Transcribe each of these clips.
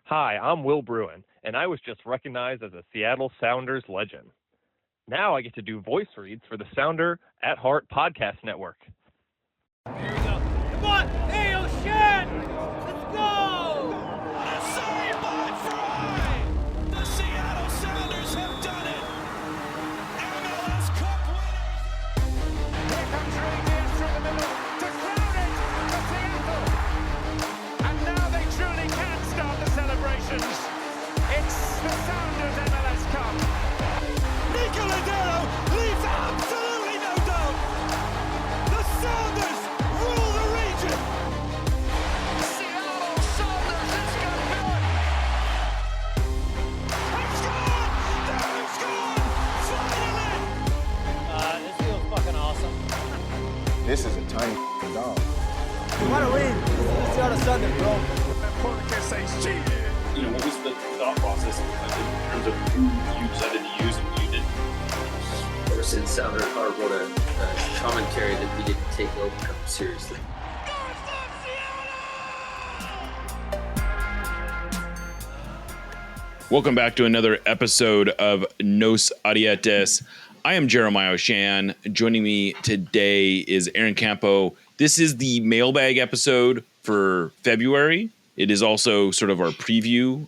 Hi, I'm Will Bruin, and I was just recognized as a Seattle Sounders legend. Now I get to do voice reads for the Sounder at Heart podcast network. Here we go. Come on! Hey, O'Shan! Let's go! A save by Fry! The Seattle Sounders have done it! MLS Cup winners! Here comes Rangers through the middle to crown it for Seattle! And now they truly can start the celebrations. It's the Sounders MLS Cup. Nico Ladero leaves absolutely no doubt! The Sounders rule the region! Seattle Sounders, it's got done! They've scored! They've scored! Finally! This feels fucking awesome. This is a tiny dog. We want to win. This is the Seattle Sounders, bro. Porter says cheated. You know, what was the thought process in terms of who you decided to use and who you didn't? Ever since Sounder Hart wrote a commentary that we didn't take Open Cup seriously. Welcome back to another episode of Nos Audietis. I am Jeremiah O'Shan. Joining me today is Aaron Campo. This is the mailbag episode for February. It is also sort of our preview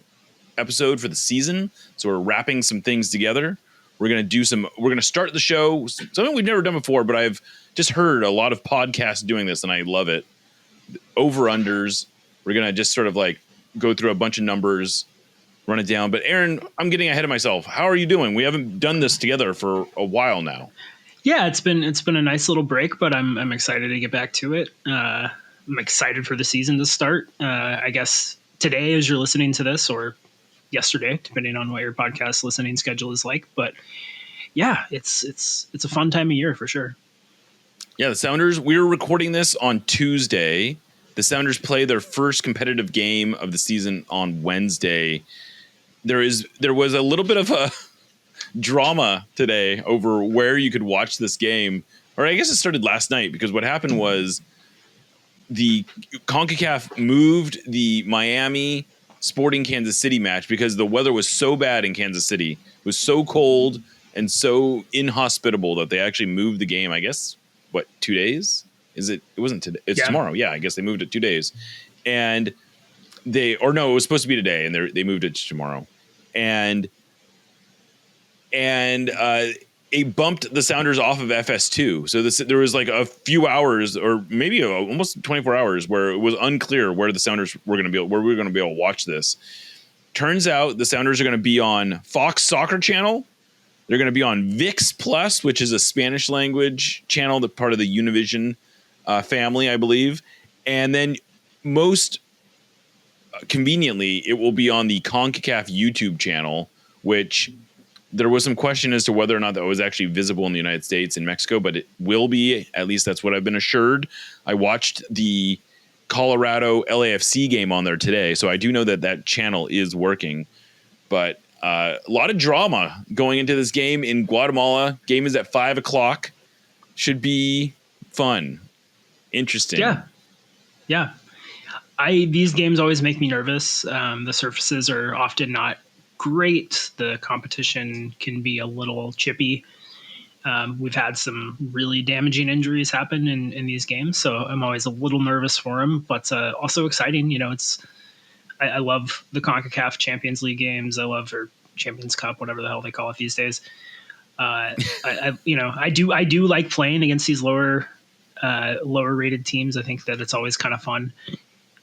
episode for the season. So we're wrapping some things together. We're going to start the show, something we've never done before, but I've just heard a lot of podcasts doing this and I love it. Over-unders. We're going to just sort of like go through a bunch of numbers, run it down. But Aaron, I'm getting ahead of myself. How are you doing? We haven't done this together for a while now. Yeah, it's been a nice little break, but I'm excited to get back to it. I'm excited for the season to start. I guess today, as you're listening to this, or yesterday, depending on what your podcast listening schedule is like. But yeah, it's a fun time of year for sure. Yeah, the Sounders. We were recording this on Tuesday. The Sounders play their first competitive game of the season on Wednesday. There was a little bit of a drama today over where you could watch this game, or I guess it started last night because what happened was the CONCACAF moved the Miami Sporting Kansas City match because the weather was so bad in Kansas City. It was so cold and so inhospitable that they actually moved the game. I guess 2 days? It wasn't today. It's tomorrow. Yeah, I guess they moved it 2 days, and it was supposed to be today, and they moved it to tomorrow, and it bumped the Sounders off of FS2. So there was like a few hours, or maybe almost 24 hours, where it was unclear where the Sounders were going to be, where we were going to be able to watch this. Turns out the Sounders are going to be on Fox Soccer Channel. They're going to be on VIX Plus, which is a Spanish language channel, that part of the Univision family, I believe. And then most conveniently, it will be on the CONCACAF YouTube channel, which there was some question as to whether or not that was actually visible in the United States and Mexico, but it will be. At least that's what I've been assured. I watched the Colorado LAFC game on there today, so I do know that channel is working. But a lot of drama going into this game in Guatemala. Game is at 5:00. Should be fun, interesting. Yeah. These games always make me nervous. The surfaces are often not great. The competition can be a little chippy. We've had some really damaging injuries happen in these games, so I'm always a little nervous for them, but also exciting. You know, I love the CONCACAF Champions League games. I love or Champions Cup, whatever the hell they call it these days. I do like playing against these lower rated teams. I think that it's always kind of fun,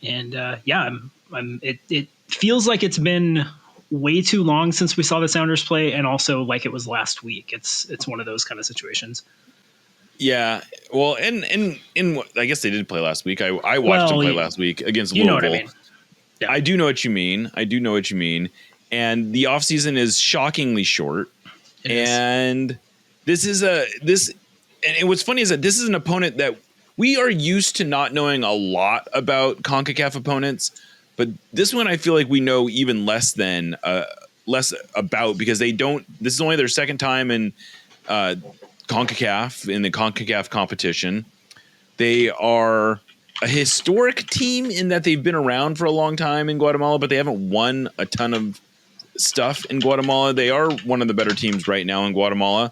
and it feels like it's been way too long since we saw the Sounders play, and also like it was last week. It's one of those kind of situations. Yeah, well, and I guess they did play last week. I watched them play last week against Louisville. You know what I mean? Yeah. I do know what you mean. And the offseason is shockingly short. And what's funny is that this is an opponent that we are used to not knowing a lot about CONCACAF opponents, but this one I feel like we know even less about, because this is only their second time in CONCACAF, in the CONCACAF competition. They are a historic team in that they've been around for a long time in Guatemala, but they haven't won a ton of stuff in Guatemala. They are one of the better teams right now in Guatemala.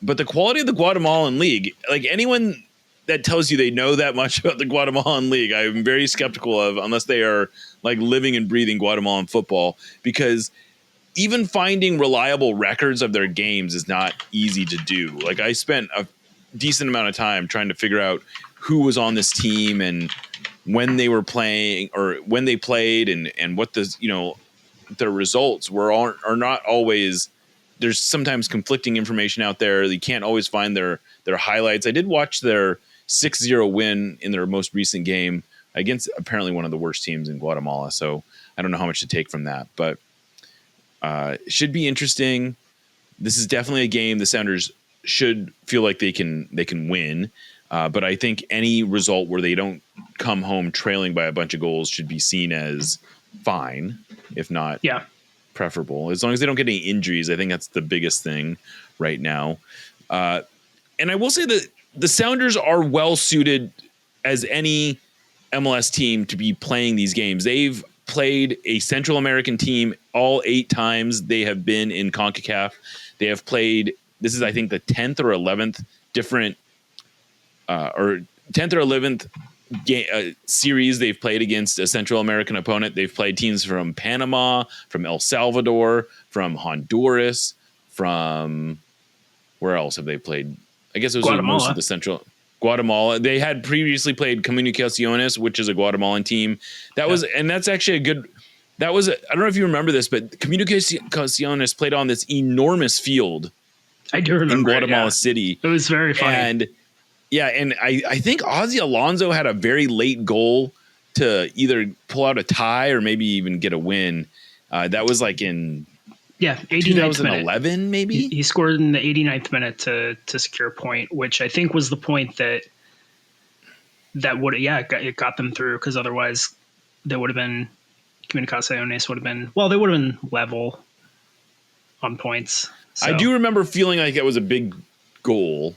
But the quality of the Guatemalan league, like anyone that tells you they know that much about the Guatemalan league, I'm very skeptical of, unless they are like living and breathing Guatemalan football, because even finding reliable records of their games is not easy to do. Like I spent a decent amount of time trying to figure out who was on this team and when they were playing or when they played and what the, their results are not always. There's sometimes conflicting information out there. You can't always find their highlights. I did watch their 6-0 win in their most recent game against apparently one of the worst teams in Guatemala. So I don't know how much to take from that, but it should be interesting. This is definitely a game the Sounders should feel like they can win. But I think any result where they don't come home trailing by a bunch of goals should be seen as fine, if not preferable. As long as they don't get any injuries, I think that's the biggest thing right now. And I will say that the Sounders are well suited as any MLS team to be playing these games. They've played a Central American team all 8 times they have been in CONCACAF. They have played, this is I think the 10th or 11th different or 10th or 11th series they've played against a Central American opponent. They've played teams from Panama, from El Salvador, from Honduras, from where else have they played? I guess it was most of the Central Guatemala. They had previously played Comunicaciones, which is a Guatemalan team. That was, and that's actually a good. That was, I don't know if you remember this, but Comunicaciones played on this enormous field. I do remember in Guatemala City. It was very funny. And I think Ozzy Alonso had a very late goal to either pull out a tie or maybe even get a win. That was like in 2011, minute. Maybe? He scored in the 89th minute to secure a point, which I think was the point that would it got them through, because otherwise they would have been Comunicaciones would have been level on points. So. I do remember feeling like it was a big goal.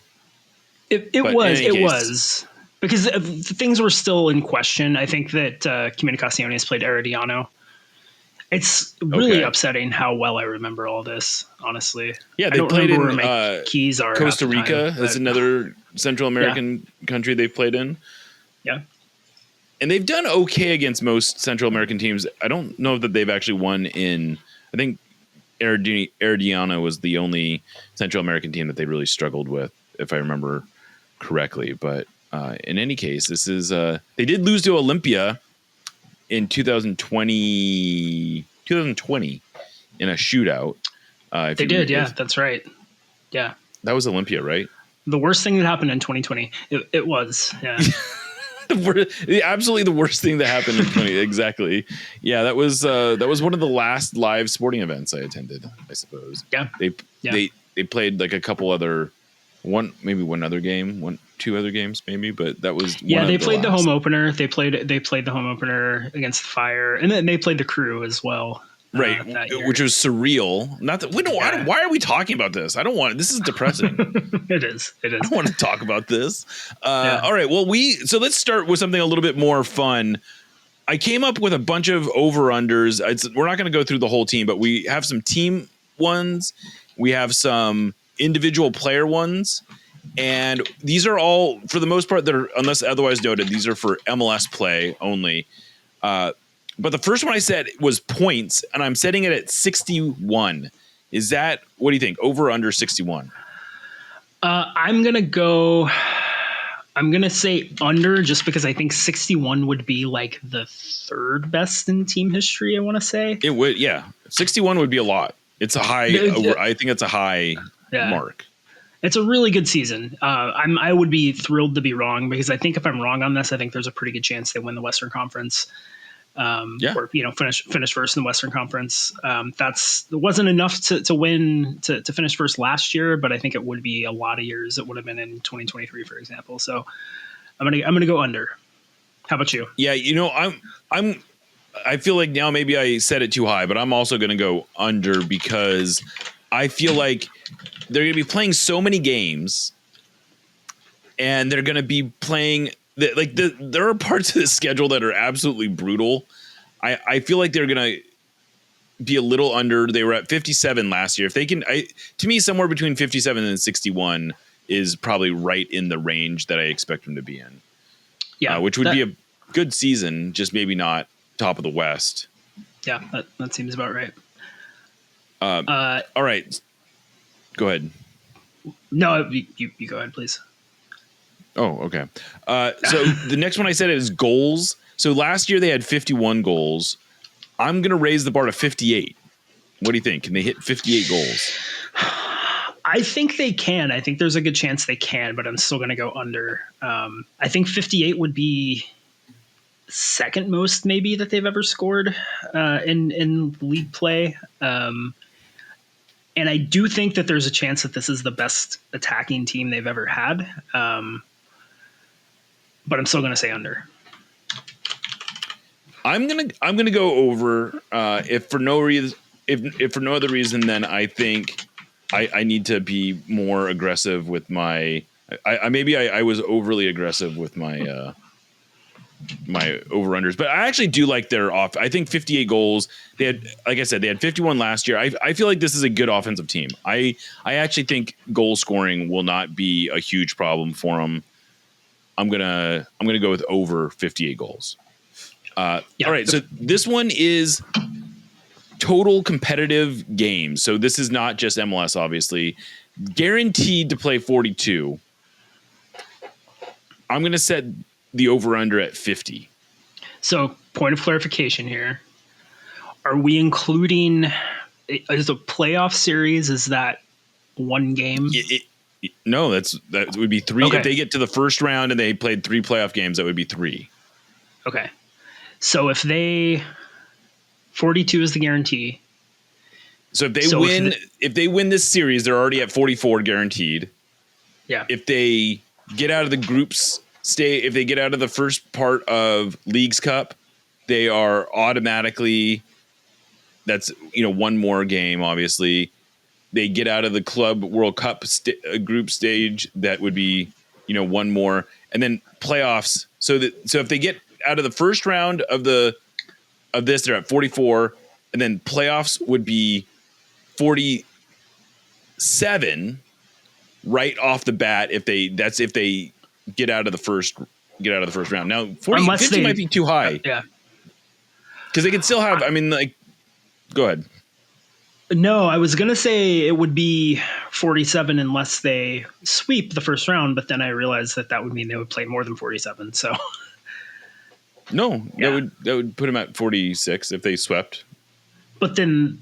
It was because things were still in question. I think that Comunicaciones played Herediano. It's really upsetting how well I remember all this, honestly. Yeah, they played in keys are Costa Rica. That's another Central American country they've played in. Yeah. And they've done okay against most Central American teams. I don't know that they've actually won in, I think Herediano was the only Central American team that they really struggled with, if I remember correctly. But in any case, this is they did lose to Olympia in 2020 in a shootout. They did, yeah, that's right. Yeah. That was Olympia, right? The worst thing that happened in 2020. It was, yeah. Absolutely the worst thing that happened in 2020. Exactly. Yeah, that was one of the last live sporting events I attended, I suppose. Yeah. They played like a couple other one other game, 2 other games maybe, but that was they played the home opener. They played the home opener against the Fire, and then they played the Crew as well. Right, which was surreal. Not that we don't. Why are we talking about this? I don't want. This is depressing. It is. I don't want to talk about this. All right. Well, so let's start with something a little bit more fun. I came up with a bunch of over-unders. We're not going to go through the whole team, but we have some team ones. We have some individual player ones. And these are all, for the most part, they're, unless otherwise noted, these are for MLS play only. But the first one I said was points, and I'm setting it at 61. Is that, what do you think? Over or under 61? I'm going to say under, just because I think 61 would be like the 3rd best in team history, I want to say. It would, yeah. 61 would be a lot. It's a high, I think it's a high mark. It's a really good season. I would be thrilled to be wrong, because I think if I'm wrong on this, I think there's a pretty good chance they win the Western Conference. Or finish first in the Western Conference. It wasn't enough to win to finish first last year, but I think it would be a lot of years. It would have been in 2023, for example. So I'm gonna go under. How about you? Yeah, I feel like now maybe I set it too high, but I'm also gonna go under, because I feel like they're gonna be playing so many games, and they're gonna be playing there are parts of the schedule that are absolutely brutal. I feel like they're gonna be a little under. They were at 57 last year. If they can, to me, somewhere between 57 and 61 is probably right in the range that I expect them to be in. Yeah, which would be a good season, just maybe not top of the West. Yeah, that seems about right. All right, go ahead. No, you go ahead, please. Oh, okay. So the next one I said is goals. So last year they had 51 goals. I'm going to raise the bar to 58. What do you think? Can they hit 58 goals? I think they can. I think there's a good chance they can, but I'm still going to go under. I think 58 would be second most maybe that they've ever scored in league play. And I do think that there's a chance that this is the best attacking team they've ever had. But I'm still going to say under. I'm gonna go over. If for no reason, if for no other reason, then I think I need to be more aggressive with my. I was overly aggressive with my my over-unders, but I actually do like their off. I think 58 goals. They had, like I said, they had 51 last year. I feel like this is a good offensive team. I actually think goal scoring will not be a huge problem for them. I'm gonna go with over 58 goals. All right, so this one is total competitive games. So this is not just MLS, obviously. Guaranteed to play 42. I'm going to set the over-under at 50. So, point of clarification here. Are we including, as a playoff series, is that one game? No, that would be 3. Okay. If they get to the first round and they played 3 playoff games, that would be 3. Okay. So if 42 is the guarantee. So if they win this series, they're already at 44 guaranteed. Yeah. If they get out of the groups, if they get out of the first part of Leagues Cup, they are automatically, that's, one more game, obviously. They get out of the Club World Cup group stage, that would be, one more. And then playoffs. So if they get out of the first round of this, they're at 44, and then playoffs would be 47 right off the bat if they get out of the first round. Now 50 might be too high. Yeah. Because they could still have, go ahead. No, I was going to say it would be 47 unless they sweep the first round, but then I realized that would mean they would play more than 47. So no, that would put them at 46 if they swept. But then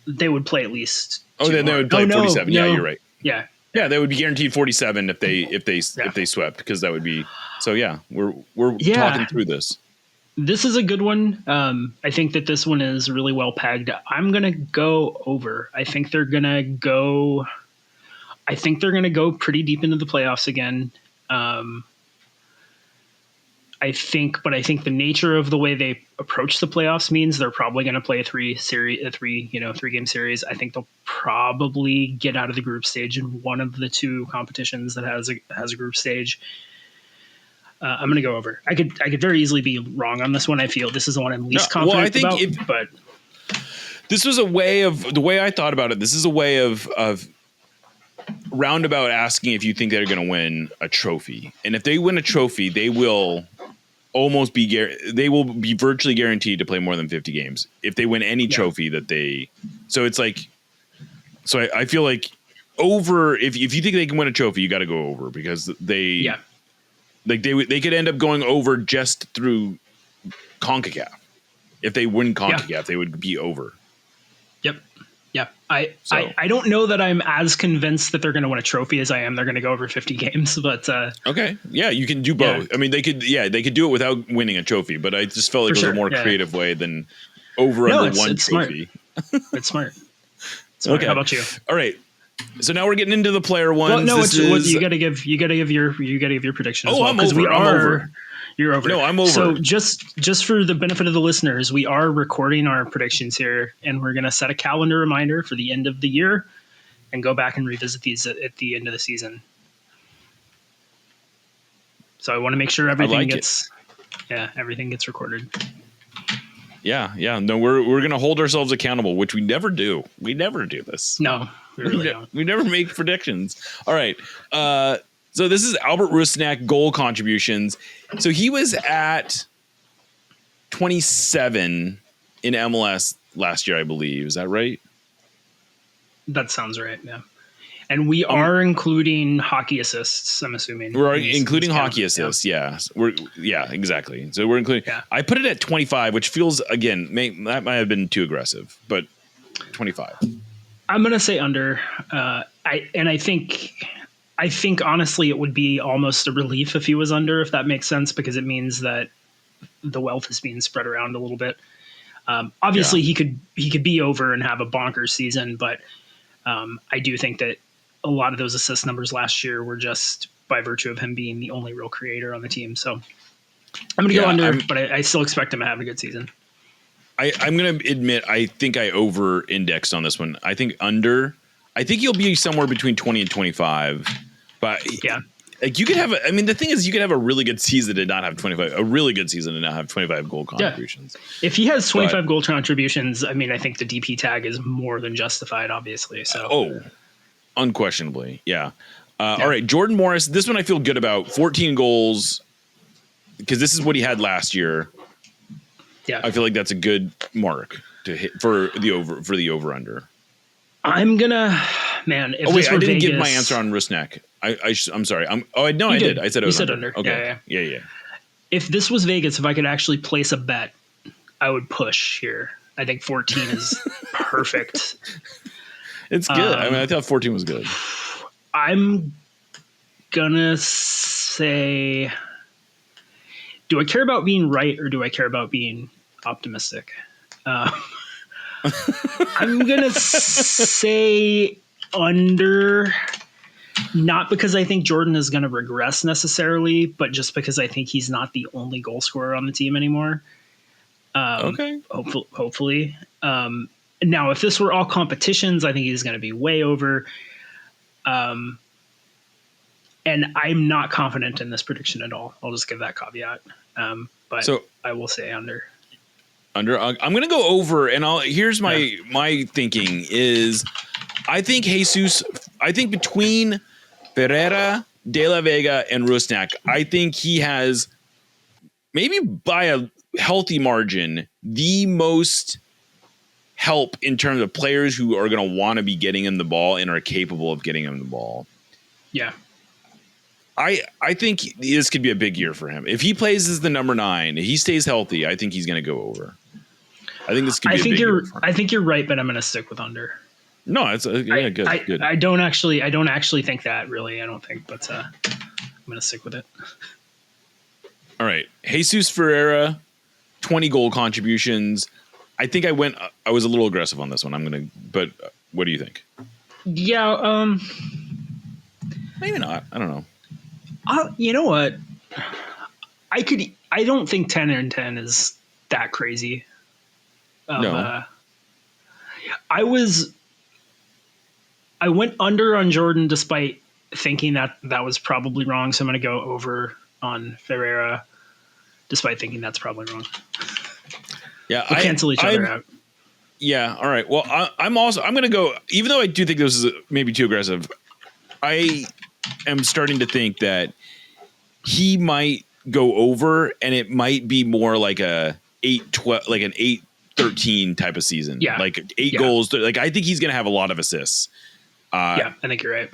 they would play at least. Then they would play 47. No. Yeah, you're right. Yeah. Yeah, they would be guaranteed 47 if they swept, because that would be. So yeah, we're talking through this. This is a good one. I think that this one is really well pegged. I'm gonna go over. I think they're gonna go pretty deep into the playoffs again. I think the nature of the way they approach the playoffs means they're probably going to play a 3-game series. I think they'll probably get out of the group stage in one of the 2 competitions that has a group stage. I'm going to go over. I could very easily be wrong on this one. I feel this is the one I'm least confident about. But this was a way of the way I thought about it. This is a way of roundabout asking if you think they're going to win a trophy, and if they win a trophy, they will almost be virtually guaranteed to play more than 50 games if they win any trophy that they. So it's like, I feel like over. If you think they can win a trophy, you got to go over, because they could end up going over just through CONCACAF. If they win CONCACAF, they would be over. Yep. Yeah, I don't know that I'm as convinced that they're going to win a trophy as I am they're going to go over 50 games, but okay, yeah, you can do both. Yeah. I mean, they could do it without winning a trophy, but I just felt like it was a more creative way than under one trophy. It's smart. Okay, how about you? All right, so now we're getting into the player ones. Well, no, you got to give your prediction. Oh, I'm over. You're over. No, I'm over. So just for the benefit of the listeners, we are recording our predictions here, and we're going to set a calendar reminder for the end of the year and go back and revisit these at the end of the season. So I want to make sure everything like gets everything gets recorded. Yeah. No, we're gonna hold ourselves accountable, which we never do. We never do this. No, we really don't. We never make predictions. All right. So this is Albert Rusnak goal contributions. So he was at 27 in MLS last year, I believe. Is that right? That sounds right. Yeah. And we are including hockey assists, I'm assuming. We're including hockey assists, yeah. Exactly. So we're including. Yeah. I put it at 25, which feels, again, that might have been too aggressive, but 25. I'm gonna say under. I think honestly, it would be almost a relief if he was under, if that makes sense, because it means that the wealth is being spread around a little bit. Obviously, he could be over and have a bonkers season, but I do think that a lot of those assist numbers last year were just by virtue of him being the only real creator on the team. So I'm going to go under, but I still expect him to have a good season. I'm going to admit, I think I over-indexed on this one. I think under. I think he'll be somewhere between 20 and 25. But like you could have the thing is, you could have a really good season and not have 25. A really good season and not have 25 goal contributions. Yeah. If he has 25 goal contributions, I think the DP tag is more than justified, obviously. So unquestionably, yeah. All right, Jordan Morris. This one I feel good about. 14 goals, because this is what he had last year. Yeah, I feel like that's a good mark to hit for the over under. I'm gonna, man. If I didn't give my answer on Rusnak. I'm sorry. I did. I said it was under. Okay. Yeah. If this was Vegas, if I could actually place a bet, I would push here. I think 14 is perfect. It's good. I thought 14 was good. I'm gonna say, do I care about being right or do I care about being optimistic? I'm gonna say under, not because I think Jordan is going to regress necessarily, but just because I think he's not the only goal scorer on the team anymore. Okay. Hopefully. Now, if this were all competitions, I think he's going to be way over. And I'm not confident in this prediction at all. I'll just give that caveat. But I will say under. I'm going to go over, and here's my thinking is, I think between Ferreira, De La Vega, and Rusnak, I think he has, maybe by a healthy margin, the most help in terms of players who are going to want to be getting him the ball and are capable of getting him the ball. Yeah. I think this could be a big year for him. If he plays as the number 9, he stays healthy, I think he's going to go over. I think this could be a big year for him. I think you're right, but I'm going to stick with under. No, it's good. I don't actually think that, really. I don't think, but I'm going to stick with it. All right. Jesus Ferreira, 20 goal contributions. I think I was a little aggressive on this one. But what do you think? Yeah. Maybe not. I don't know. You know what? I don't think 10 and 10 is that crazy. No. I went under on Jordan despite thinking that was probably wrong. So I'm going to go over on Ferreira despite thinking that's probably wrong. Yeah. We'll cancel each other out. Yeah. All right. Well, I'm going to go, even though I do think this is maybe too aggressive, I am starting to think that he might go over, and it might be more like an 8-13 type of season. Yeah. Like 8 goals. Like, I think he's going to have a lot of assists. I think you're right.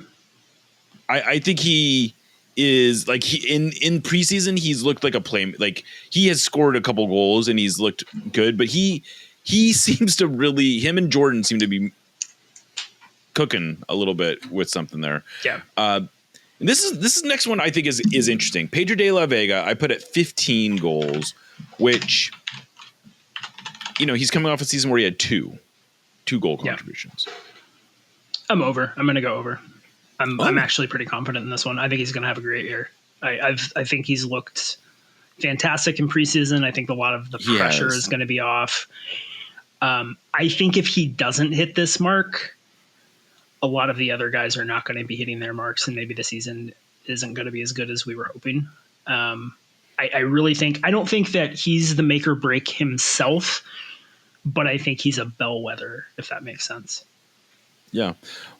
I think he is in preseason, he's looked like a play. Like, he has scored a couple goals and he's looked good, but he seems to really, him and Jordan seem to be cooking a little bit with something there. Yeah. This is next one I think is interesting. Pedro de la Vega, I put at 15 goals, which, he's coming off a season where he had two goal contributions. I'm over. I'm going to go over. I'm actually pretty confident in this one. I think he's going to have a great year. I think he's looked fantastic in preseason. I think a lot of the pressure is going to be off. I think if he doesn't hit this mark, a lot of the other guys are not going to be hitting their marks, and maybe the season isn't going to be as good as we were hoping. I really think, I don't think that he's the make or break himself, but I think he's a bellwether, if that makes sense. Yeah.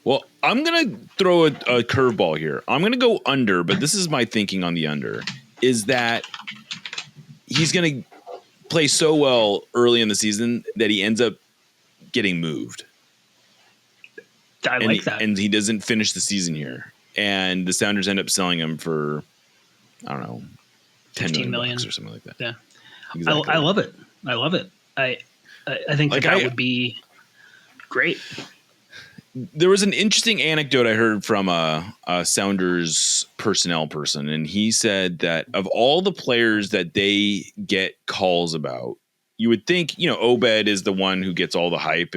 Well, I'm going to throw a curveball here. I'm going to go under, but this is my thinking on the under, is that he's going to play so well early in the season that he ends up getting moved. Like that. And he doesn't finish the season here. And the Sounders end up selling him for, I don't know, 10 million or something like that. Yeah. Exactly. I love it. I love it. I think that would be great. There was an interesting anecdote I heard from a Sounders personnel person, and he said that of all the players that they get calls about, you would think, Obed is the one who gets all the hype,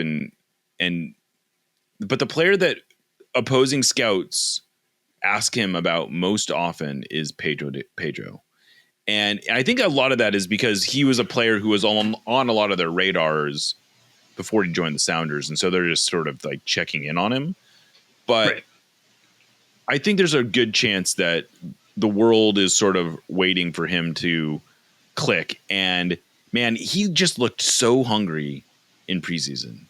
but the player that opposing scouts ask him about most often is Pedro. And I think a lot of that is because he was a player who was on a lot of their radars before he joined the Sounders. And so they're just sort of like checking in on him. But right. I think there's a good chance that the world is sort of waiting for him to click. And man, he just looked so hungry in preseason.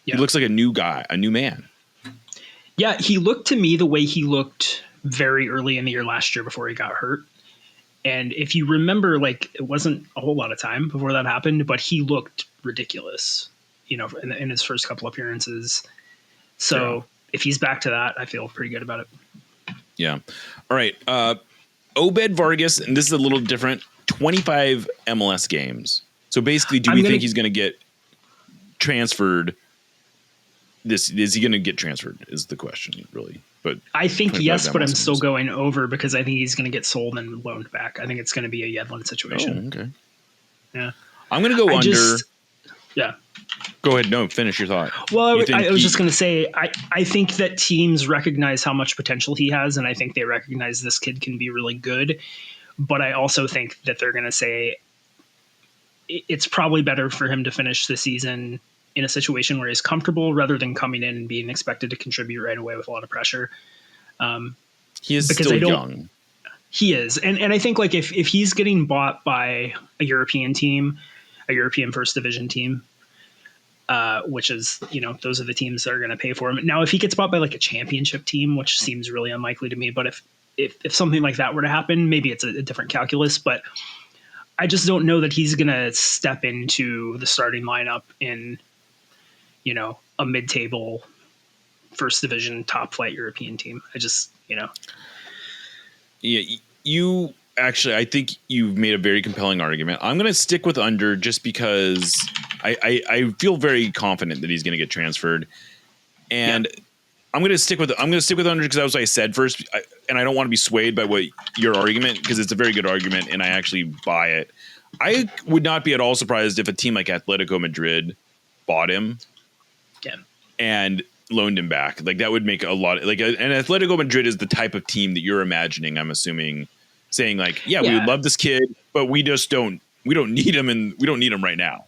Yeah. He looks like a new guy, a new man. Yeah, he looked to me the way he looked very early in the year last year before he got hurt. And if you remember, it wasn't a whole lot of time before that happened, but he looked ridiculous, in his first couple appearances. So if he's back to that, I feel pretty good about it. Yeah. All right. Obed Vargas, and this is a little different, 25 MLS games. So basically, do we think he's going to get transferred? Is he going to get transferred is the question, really. But I think yes, but I'm still going over because I think he's going to get sold and loaned back. I think it's going to be a Yedlin situation. Oh, okay. Yeah. I'm going to go under. Yeah. Go ahead. No, finish your thought. Well, I was just going to say, I think that teams recognize how much potential he has, and I think they recognize this kid can be really good. But I also think that they're going to say it's probably better for him to finish the season in a situation where he's comfortable rather than coming in and being expected to contribute right away with a lot of pressure. He is still young. He is. And I think if he's getting bought by a European team, a European first division team, which is, those are the teams that are going to pay for him. Now, if he gets bought by a championship team, which seems really unlikely to me, but if something like that were to happen, maybe it's a different calculus, but I just don't know that he's going to step into the starting lineup in, a mid-table first division top flight European team. I just, Yeah, you actually, I think you've made a very compelling argument. I'm going to stick with under just because I feel very confident that he's going to get transferred. And I'm going to stick with under because that was what I said first. And I don't want to be swayed by your argument because it's a very good argument and I actually buy it. I would not be at all surprised if a team like Atletico Madrid bought him. Yeah. And loaned him back. That would make a lot and Atletico Madrid is the type of team that you're imagining, I'm assuming, saying we would love this kid, but we don't need him and we don't need him right now.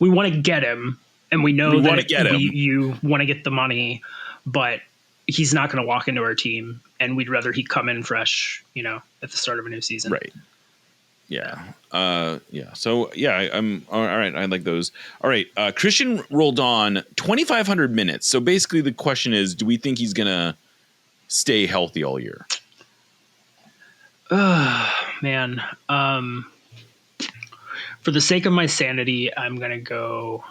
We want to get him and we know you want to get the money, but he's not going to walk into our team and we'd rather he come in fresh, at the start of a new season. Right. Yeah. So I'm all right. I like those. All right. Christian Roldan, 2,500 minutes. So basically the question is, do we think he's going to stay healthy all year? Man. For the sake of my sanity, I'm going to go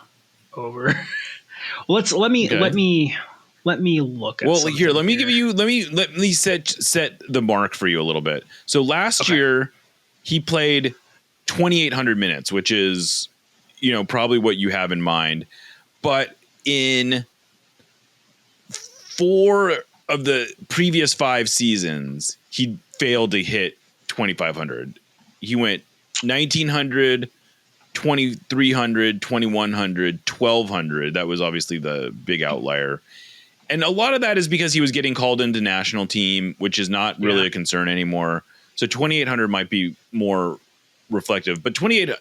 over. Let me look at here. Let me set the mark for you a little bit. So last year he played 2,800 minutes, which is, probably what you have in mind. But in 4 of the previous 5 seasons, he failed to hit 2,500. He went 1,900, 2,300, 2,100, 1,200. That was obviously the big outlier. And a lot of that is because he was getting called into national team, which is not really a concern anymore. So 2,800 might be more reflective, but 28,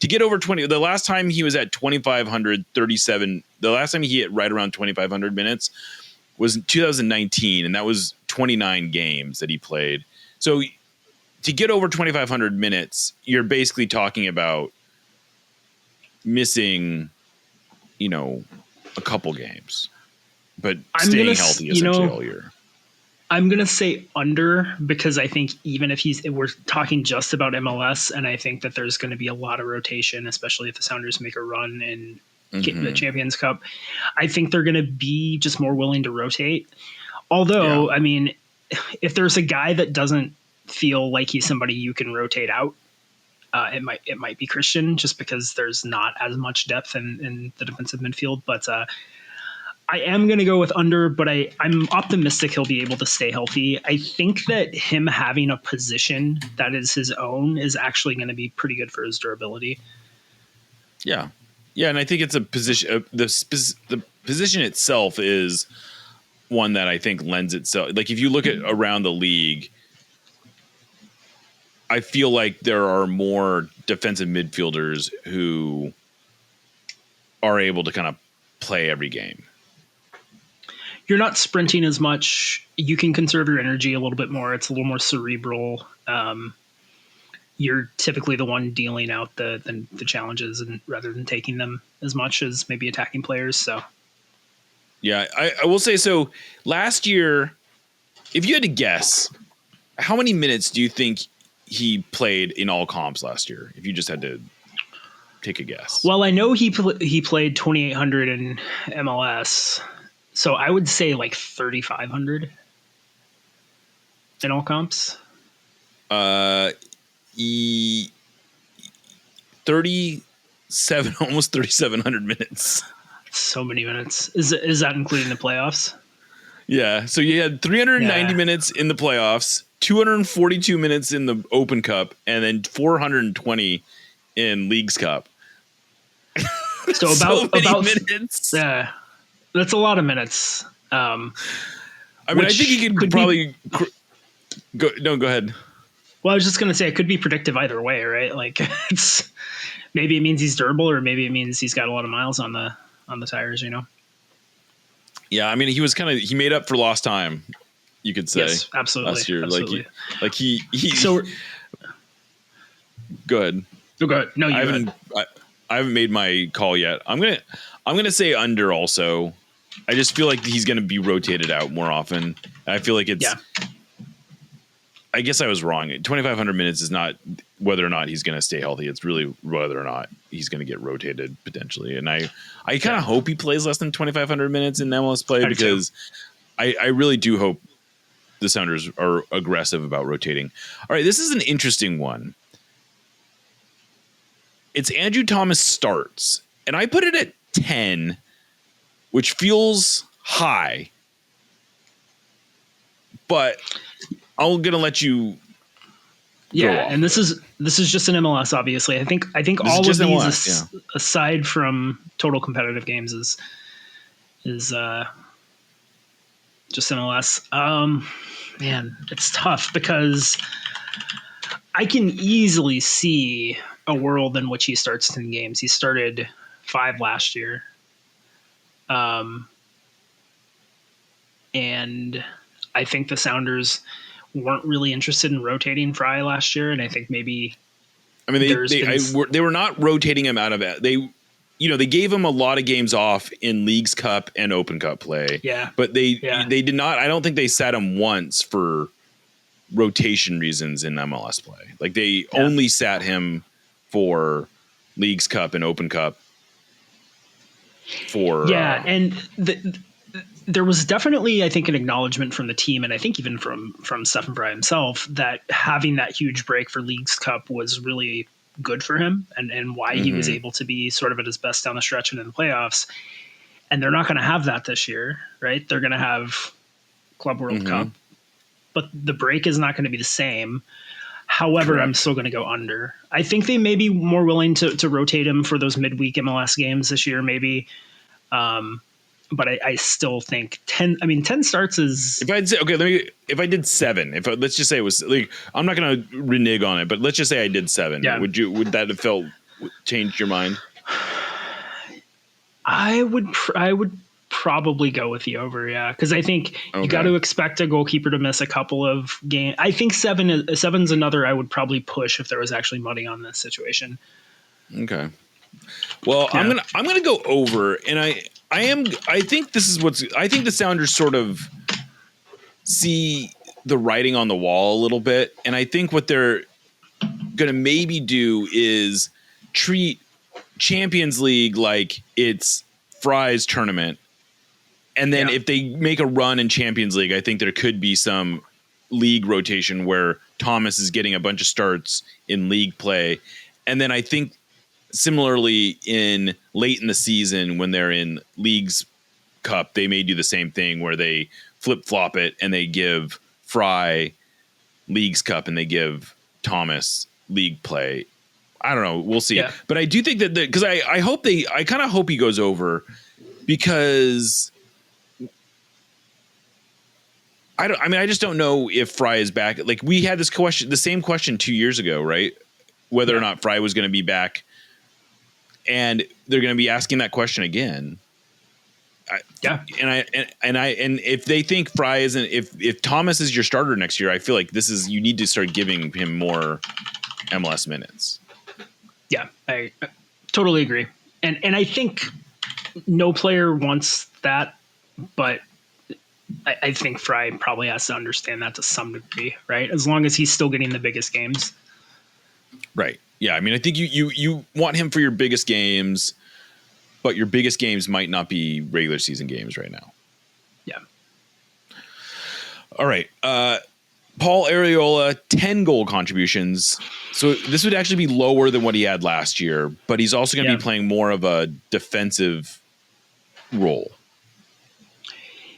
to get over 20, the last time he was at 2,537, the last time he hit right around 2,500 minutes was in 2019. And that was 29 games that he played. So to get over 2,500 minutes, you're basically talking about missing, a couple games, but staying healthy essentially all year. I'm going to say under, because I think even if we're talking just about MLS, and I think that there's going to be a lot of rotation, especially if the Sounders make a run in the Champions Cup. I think they're going to be just more willing to rotate. Although, I mean, if there's a guy that doesn't feel like he's somebody you can rotate out, it might be Christian, just because there's not as much depth in the defensive midfield. But I am going to go with under, but I'm optimistic he'll be able to stay healthy. I think that him having a position that is his own is actually going to be pretty good for his durability. Yeah. Yeah, and I think it's a position. The position itself is one that I think lends itself. Like if you look at around the league, I feel like there are more defensive midfielders who are able to kind of play every game. You're not sprinting as much. You can conserve your energy a little bit more. It's a little more cerebral. You're typically the one dealing out the challenges, and rather than taking them as much as maybe attacking players. So, yeah, I will say so. Last year, if you had to guess, how many minutes do you think he played in all comps last year? If you just had to take a guess. Well, I know he played 2,800 in MLS. So I would say like 3,500 in all comps. 37, almost 3,700 minutes. So many minutes. Is that including the playoffs? Yeah. So you had 390 minutes in the playoffs, 242 minutes in the Open Cup, and then 420 in Leagues Cup. So about minutes. Yeah. That's a lot of minutes. I mean, I think he could probably go. No, go ahead. Well, I was just going to say it could be predictive either way, right? Like maybe it means he's durable, or maybe it means he's got a lot of miles on the tires. Yeah, I mean, he made up for lost time. You could say, yes, absolutely, last year. Absolutely. He. So, go ahead. Go ahead. No, you. I haven't made my call yet. I'm gonna say under also. I just feel like he's going to be rotated out more often. I feel like it's. Yeah. I guess I was wrong. 2,500 minutes is not whether or not he's going to stay healthy. It's really whether or not he's going to get rotated potentially. And I kind of hope he plays less than 2,500 minutes in MLS play, because I really do hope the Sounders are aggressive about rotating. All right, this is an interesting one. It's Andrew Thomas starts, and I put it at 10. Which feels high, but I'm gonna let you. Yeah, and this is just an MLS. Obviously, I think all of these, aside from total competitive games, is just MLS. Man, it's tough because I can easily see a world in which he starts 10 games. He started 5 last year. And I think the Sounders weren't really interested in rotating Fry last year, and I think maybe. I mean, they were not rotating him out of it. They gave him a lot of games off in Leagues Cup and Open Cup play. Yeah, but they did not. I don't think they sat him once for rotation reasons in MLS play. Like they only sat him for Leagues Cup and Open Cup. And there was definitely, I think, an acknowledgement from the team, and I think even from Stephen Fry himself, that having that huge break for Leagues Cup was really good for him, and why he was able to be sort of at his best down the stretch and in the playoffs. And they're not going to have that this year, right? They're going to have Club World Cup, but the break is not going to be the same. However, correct. I'm still going to go under. I think they may be more willing to rotate him for those midweek MLS games this year, maybe. But I still think 10. I mean, 10 starts is. If I'd say if I did 7, let's just say it was like, I'm not going to renege on it, but let's just say I did 7. Yeah. Would that have changed your mind? I would probably go with the over, yeah, because I think you got to expect a goalkeeper to miss a couple of games. I think seven's another I would probably push if there was actually money on this situation. Okay. Well, yeah. I'm gonna go over, and I think this is I think the Sounders sort of see the writing on the wall a little bit, and I think what they're gonna maybe do is treat Champions League like it's Fry's tournament, and then if they make a run in Champions League, I think there could be some league rotation where Thomas is getting a bunch of starts in league play, and then I think similarly in late in the season when they're in Leagues Cup, they may do the same thing where they flip-flop it and they give Fry Leagues Cup and they give Thomas league play. I don't know. We'll see. Yeah. But I do think that because I kind of hope he goes over, because I just don't know if Fry is back. Like, we had this question, the same question 2 years ago, right? Whether or not Fry was going to be back. And they're going to be asking that question again. And if they think Fry isn't, if Thomas is your starter next year, I feel like you need to start giving him more MLS minutes. Yeah, I totally agree. And I think no player wants that, but I think Fry probably has to understand that to some degree, right? As long as he's still getting the biggest games. Right. Yeah, I mean, I think you want him for your biggest games, but your biggest games might not be regular season games right now. Yeah. All right. Paul Arriola, 10 goal contributions. So this would actually be lower than what he had last year, but he's also going to be playing more of a defensive role.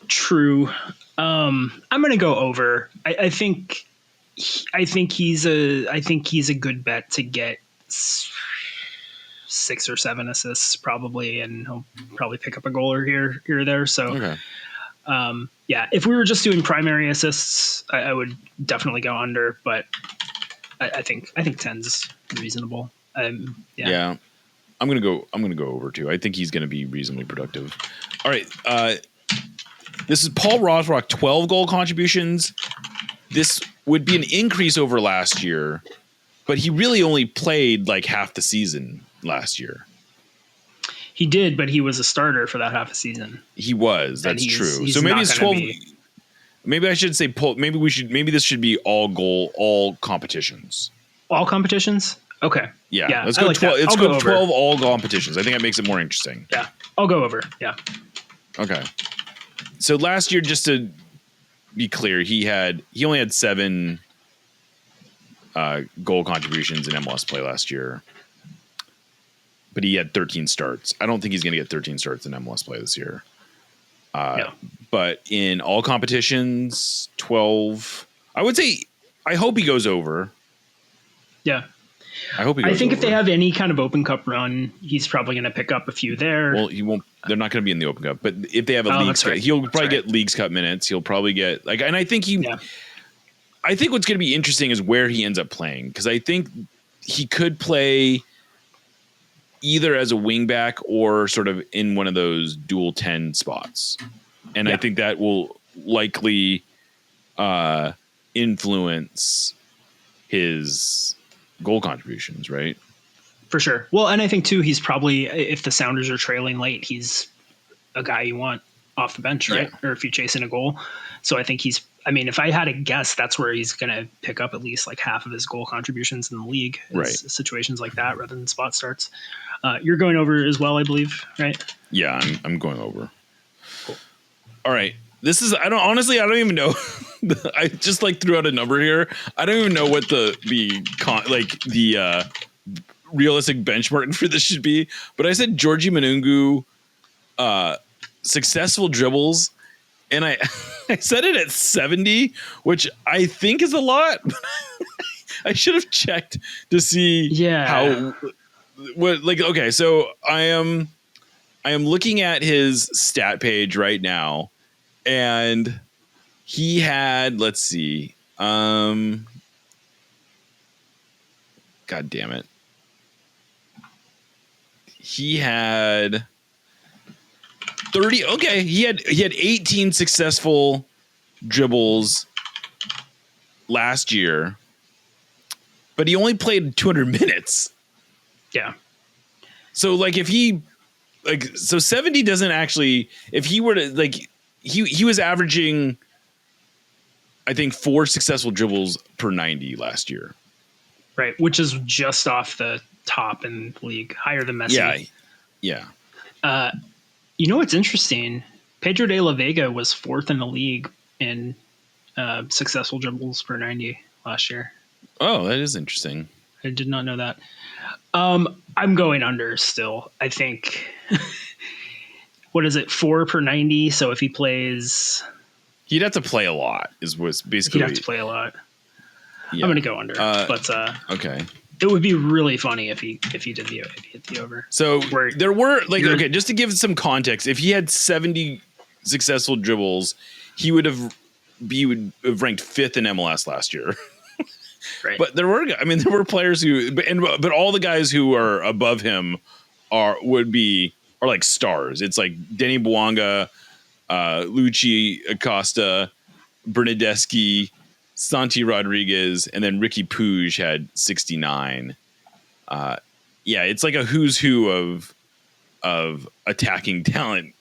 True. I'm going to go over. I think he's a good bet to get 6 or 7 assists probably, and he'll probably pick up a goal here or there. So, if we were just doing primary assists, I would definitely go under, but I think 10's reasonable. Yeah, I'm gonna go over too. I think he's gonna be reasonably productive. All right, this is Paul Rothrock, 12 goal contributions. This would be an increase over last year, but he really only played like half the season last year. He did, but he was a starter for that half a season. He was. That's true. So maybe it's 12. Maybe I should say, maybe this should be all competitions. All competitions? Okay. Yeah. Let's go 12. Let's go 12 all competitions. I think that makes it more interesting. Yeah. I'll go over. Yeah. Okay. So last year, just to be clear, he only had 7 goal contributions in MLS play last year, but he had 13 starts. I don't think he's going to get 13 starts in MLS play this year. But in all competitions, 12. I would say, I hope he goes over. Yeah. I hope he goes over. I think if they have any kind of Open Cup run, he's probably going to pick up a few there. Well, he won't. They're not going to be in the Open Cup, but if they have a Leagues Cup, he'll probably get Leagues Cup minutes. He'll probably get and I think I think what's going to be interesting is where he ends up playing, because I think he could play either as a wingback or sort of in one of those dual 10 spots, and I think that will likely influence his goal contributions, right? For sure. Well, and I think too, he's probably, if the Sounders are trailing late, he's a guy you want off the bench, right? Or if you're chasing a goal. So I think if I had to guess, that's where he's going to pick up at least like half of his goal contributions in the league, situations like that, rather than spot starts. You're going over as well, I believe, right? Yeah, I'm going over. Cool. All right. This is, I don't even know. I just threw out a number here. I don't even know what the realistic benchmark for this should be, but I said Georgie Manungu, successful dribbles, and I said it at 70, which I think is a lot. I should have checked to see okay, so I am looking at his stat page right now, and he had, let's see, God damn it. He had 30. Okay, he had 18 successful dribbles last year, but he only played 200 minutes. Yeah. So like if he so 70 doesn't actually, if he were to like he was averaging I think 4 successful dribbles per 90 last year. Right, which is just off the top in the league, higher than Messi. Yeah. You know what's interesting? Pedro de la Vega was 4th in the league in successful dribbles per 90 last year. Oh, that is interesting. I did not know that. I'm going under still. I think, what is it, 4 per 90? So if he plays... He'd have to play a lot, was basically... He'd have to play a lot. Yeah. I'm going to go under. But okay. It would be really funny if he hit the over. So there were, like, okay, just to give some context, if he had 70 successful dribbles, he would have ranked 5th in MLS last year. Right. But there were players who, but all the guys who are above him are like stars. It's like Denny Bouanga, Lucci Acosta, Bernadeschi, Santi Rodriguez, and then Ricky Puig had 69. Yeah, it's like a who's who of attacking talent.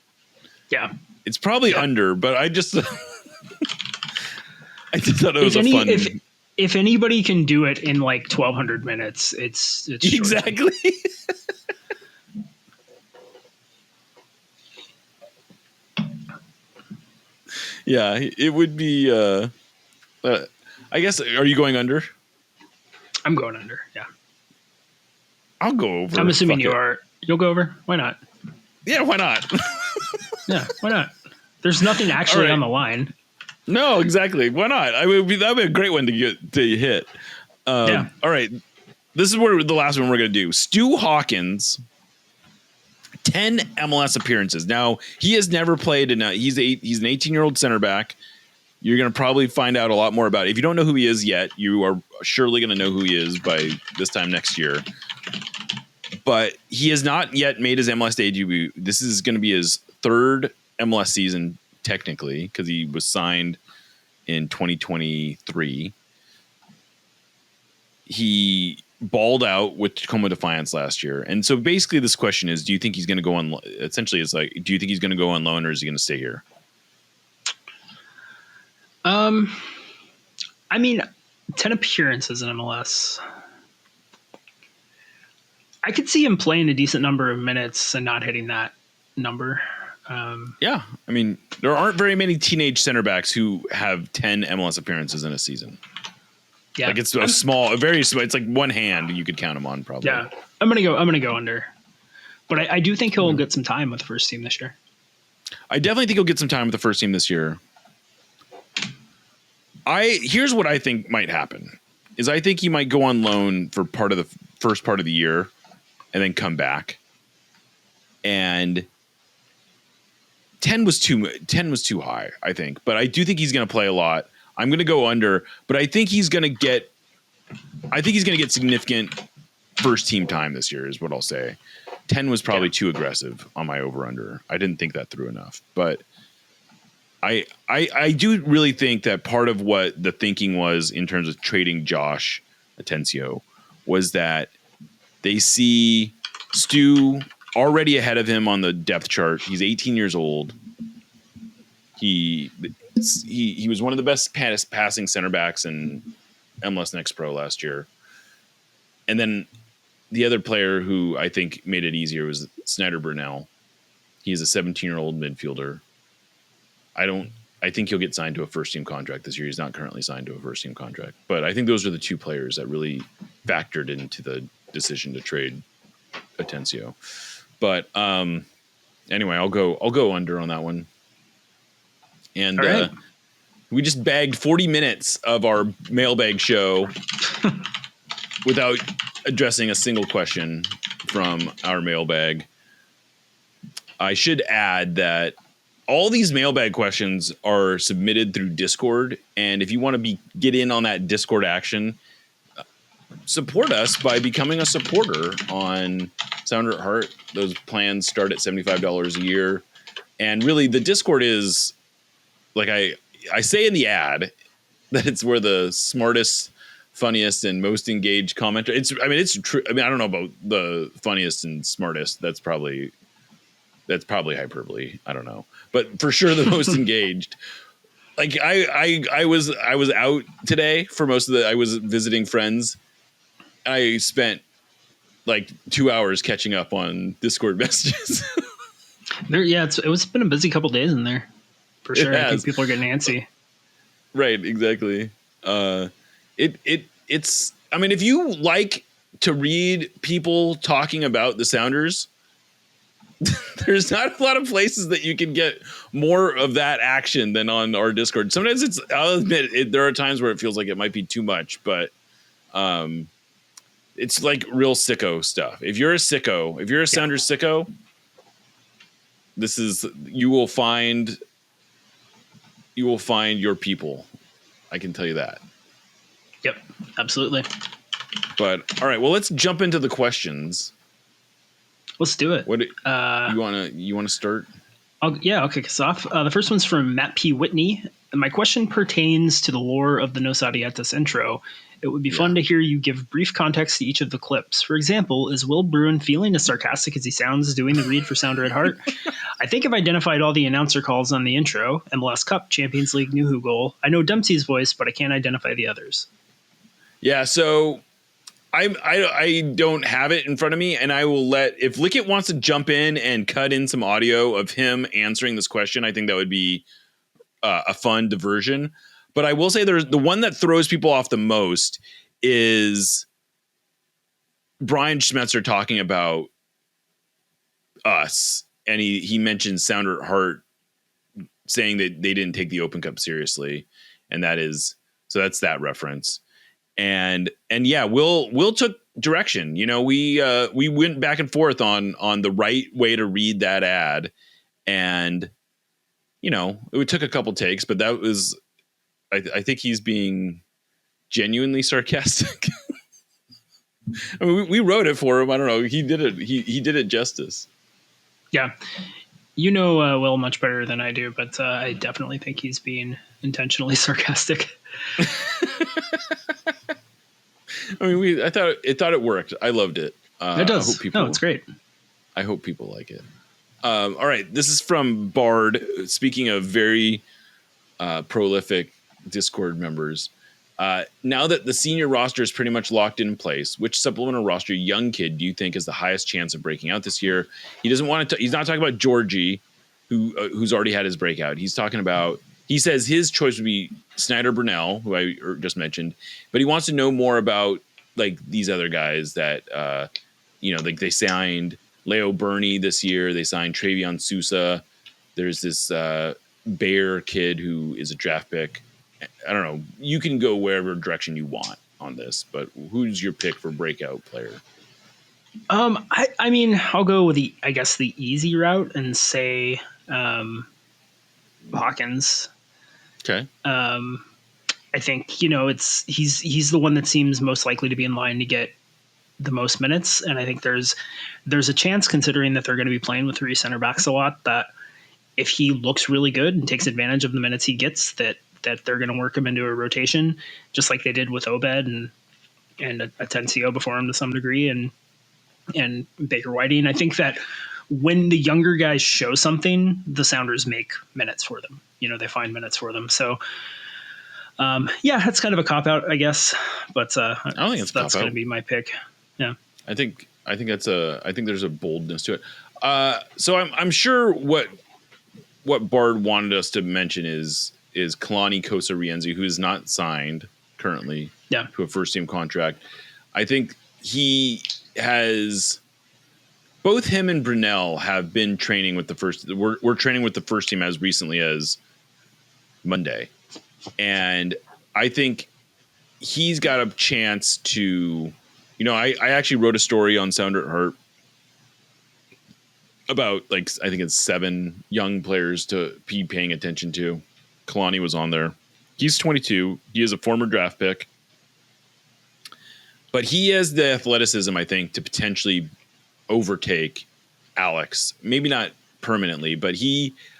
Yeah, it's probably under, but I just thought it was fun. If anybody can do it in like 1,200 minutes, it's exactly. Yeah, it would be. I guess. Are you going under? I'm going under. Yeah. I'll go over. I'm assuming you are. You'll go over. Why not? Yeah, why not? Yeah, why not? There's nothing actually on the line. No, exactly. Why not? That'd be a great one to hit. Yeah. All right. This is where the last one we're going to do. Stu Hawkins, 10 MLS appearances. Now, he has never played he's an 18-year-old center back. You're going to probably find out a lot more about it. If you don't know who he is yet, you are surely going to know who he is by this time next year. But he has not yet made his MLS debut. This is going to be his 3rd MLS season, technically, because he was signed in 2023. He balled out with Tacoma Defiance last year. And so basically this question is, do you think he's going to go on? Essentially, it's like, do you think he's going to go on loan or is he going to stay here? I mean, 10 appearances in MLS. I could see him playing a decent number of minutes and not hitting that number. Yeah. I mean, there aren't very many teenage center backs who have 10 MLS appearances in a season. Yeah. Like it's very small. It's like one hand you could count them on probably. Yeah. I'm going to go under. But I do think he'll get some time with the first team this year. I definitely think he'll get some time with the first team this year. Here's what I think might happen is I think he might go on loan for part of the first part of the year and then come back. And 10 was too high, I think. But I do think he's going to play a lot. I'm going to go under, but I think he's going to get significant first team time this year is what I'll say. 10 was probably too aggressive on my over under. I didn't think that through enough, but I do really think that part of what the thinking was in terms of trading Josh Atencio was that they see Stu already ahead of him on the depth chart. He's 18 years old. He was one of the best passing center backs in MLS Next Pro last year. And then the other player who I think made it easier was Snyder Burnell. He's a 17-year-old midfielder. I think he'll get signed to a first-team contract this year. He's not currently signed to a first-team contract. But I think those are the two players that really factored into the decision to trade Atencio. But anyway, I'll go under on that one. And right. We just bagged 40 minutes of our mailbag show without addressing a single question from our mailbag. I should add that all these mailbag questions are submitted through Discord. And if you want to get in on that Discord action, support us by becoming a supporter on Sounder at Heart. Those plans start at $75 a year. And really, the Discord is like I say in the ad that it's where the smartest, funniest, and most engaged commenter. It's true. I don't know about the funniest and smartest. That's probably hyperbole. I don't know, but for sure the most engaged. Like I was out today for most of I was visiting friends. I spent like 2 hours catching up on Discord messages. It's been a busy couple days in there for sure. I think people are getting antsy. Right, exactly. It's. I mean, if you like to read people talking about the Sounders, there's not a lot of places that you can get more of that action than on our Discord. Sometimes I'll admit there are times where it feels like it might be too much, but it's like real sicko stuff. If you're a Sounders sicko, you will find your people. I can tell you that. Yep, absolutely. But all right, well, let's jump into the questions. Let's do it. What you want to start? I'll kick us off. The first one's from Matt P. Whitney. My question pertains to the lore of the Nos Audietis intro. It would be fun to hear you give brief context to each of the clips. For example, is Will Bruin feeling as sarcastic as he sounds doing the read for Sounder at Heart? I think I've identified all the announcer calls on the intro. MLS Cup, Champions League, New Who goal. I know Dempsey's voice, but I can't identify the others. Yeah, so I don't have it in front of me, and I will if Lickett wants to jump in and cut in some audio of him answering this question, I think that would be a fun diversion. But I will say there's the one that throws people off the most is Brian Schmetzer talking about us, and he mentioned Sounder at Heart saying that they didn't take the Open Cup seriously, and that's that reference. And yeah, Will took direction. You know, we went back and forth on the right way to read that ad, and you know, it took a couple takes, but that was. I think he's being genuinely sarcastic. I mean, we wrote it for him. I don't know. He did it. He did it justice. Yeah, you know Will much better than I do, but I definitely think he's being intentionally sarcastic. I mean, I thought it worked. I loved it. It does. It's great. I hope people like it. All right, this is from Bard. Speaking of very prolific Discord members, now that the senior roster is pretty much locked in place, which supplemental roster young kid do you think is the highest chance of breaking out this year? He doesn't want to. He's not talking about Georgie, who's already had his breakout. He's talking about. He says his choice would be Snyder Burnell, who I just mentioned, but he wants to know more about like these other guys that like they signed Leo Burney this year. They signed Travion Sousa. There's this Bayer kid who is a draft pick. I don't know. You can go wherever direction you want on this, but who's your pick for breakout player? I mean, I'll go with the easy route and say Hawkins. Okay. I think, he's the one that seems most likely to be in line to get the most minutes. And I think there's a chance, considering that they're going to be playing with three center backs a lot, that if he looks really good and takes advantage of the minutes he gets, that they're going to work him into a rotation, just like they did with Obed and Atencio before him to some degree, and Baker Whiting. I think that when the younger guys show something, the Sounders make minutes for them. They find minutes for them. So, that's kind of a cop out, I guess. But I don't think that's going to be my pick. Yeah, I think there's a boldness to it. So I'm sure what Bard wanted us to mention is Kalani Kosa-Rienzi, who is not signed currently to a first team contract. I think both him and Brunel have been training with the first. We're training with the first team as recently as Monday, and I think he's got a chance to. I actually wrote a story on Sounder at Heart about I think it's 7 young players to be paying attention to. Kalani was on there. He's 22. He is a former draft pick, but he has the athleticism, I think, to potentially overtake Alex. Maybe not permanently, but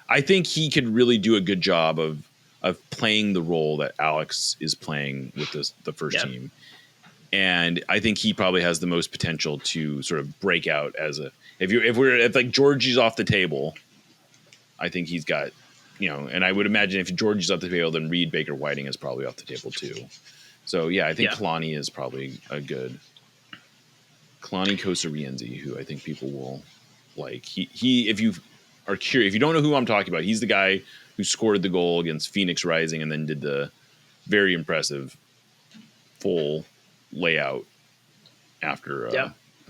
I think he could really do a good job of playing the role that Alex is playing with the first team. And I think he probably has the most potential to sort of break out as if like Georgie's off the table, I think he's got, and I would imagine if Georgie's off the table, then Reed Baker Whiting is probably off the table too. So yeah, I think Kalani is probably a good Kalani Kosarienzi, who I think people will like. He if you are curious, if you don't know who I'm talking about, he's the guy who scored the goal against Phoenix Rising and then did the very impressive full layout after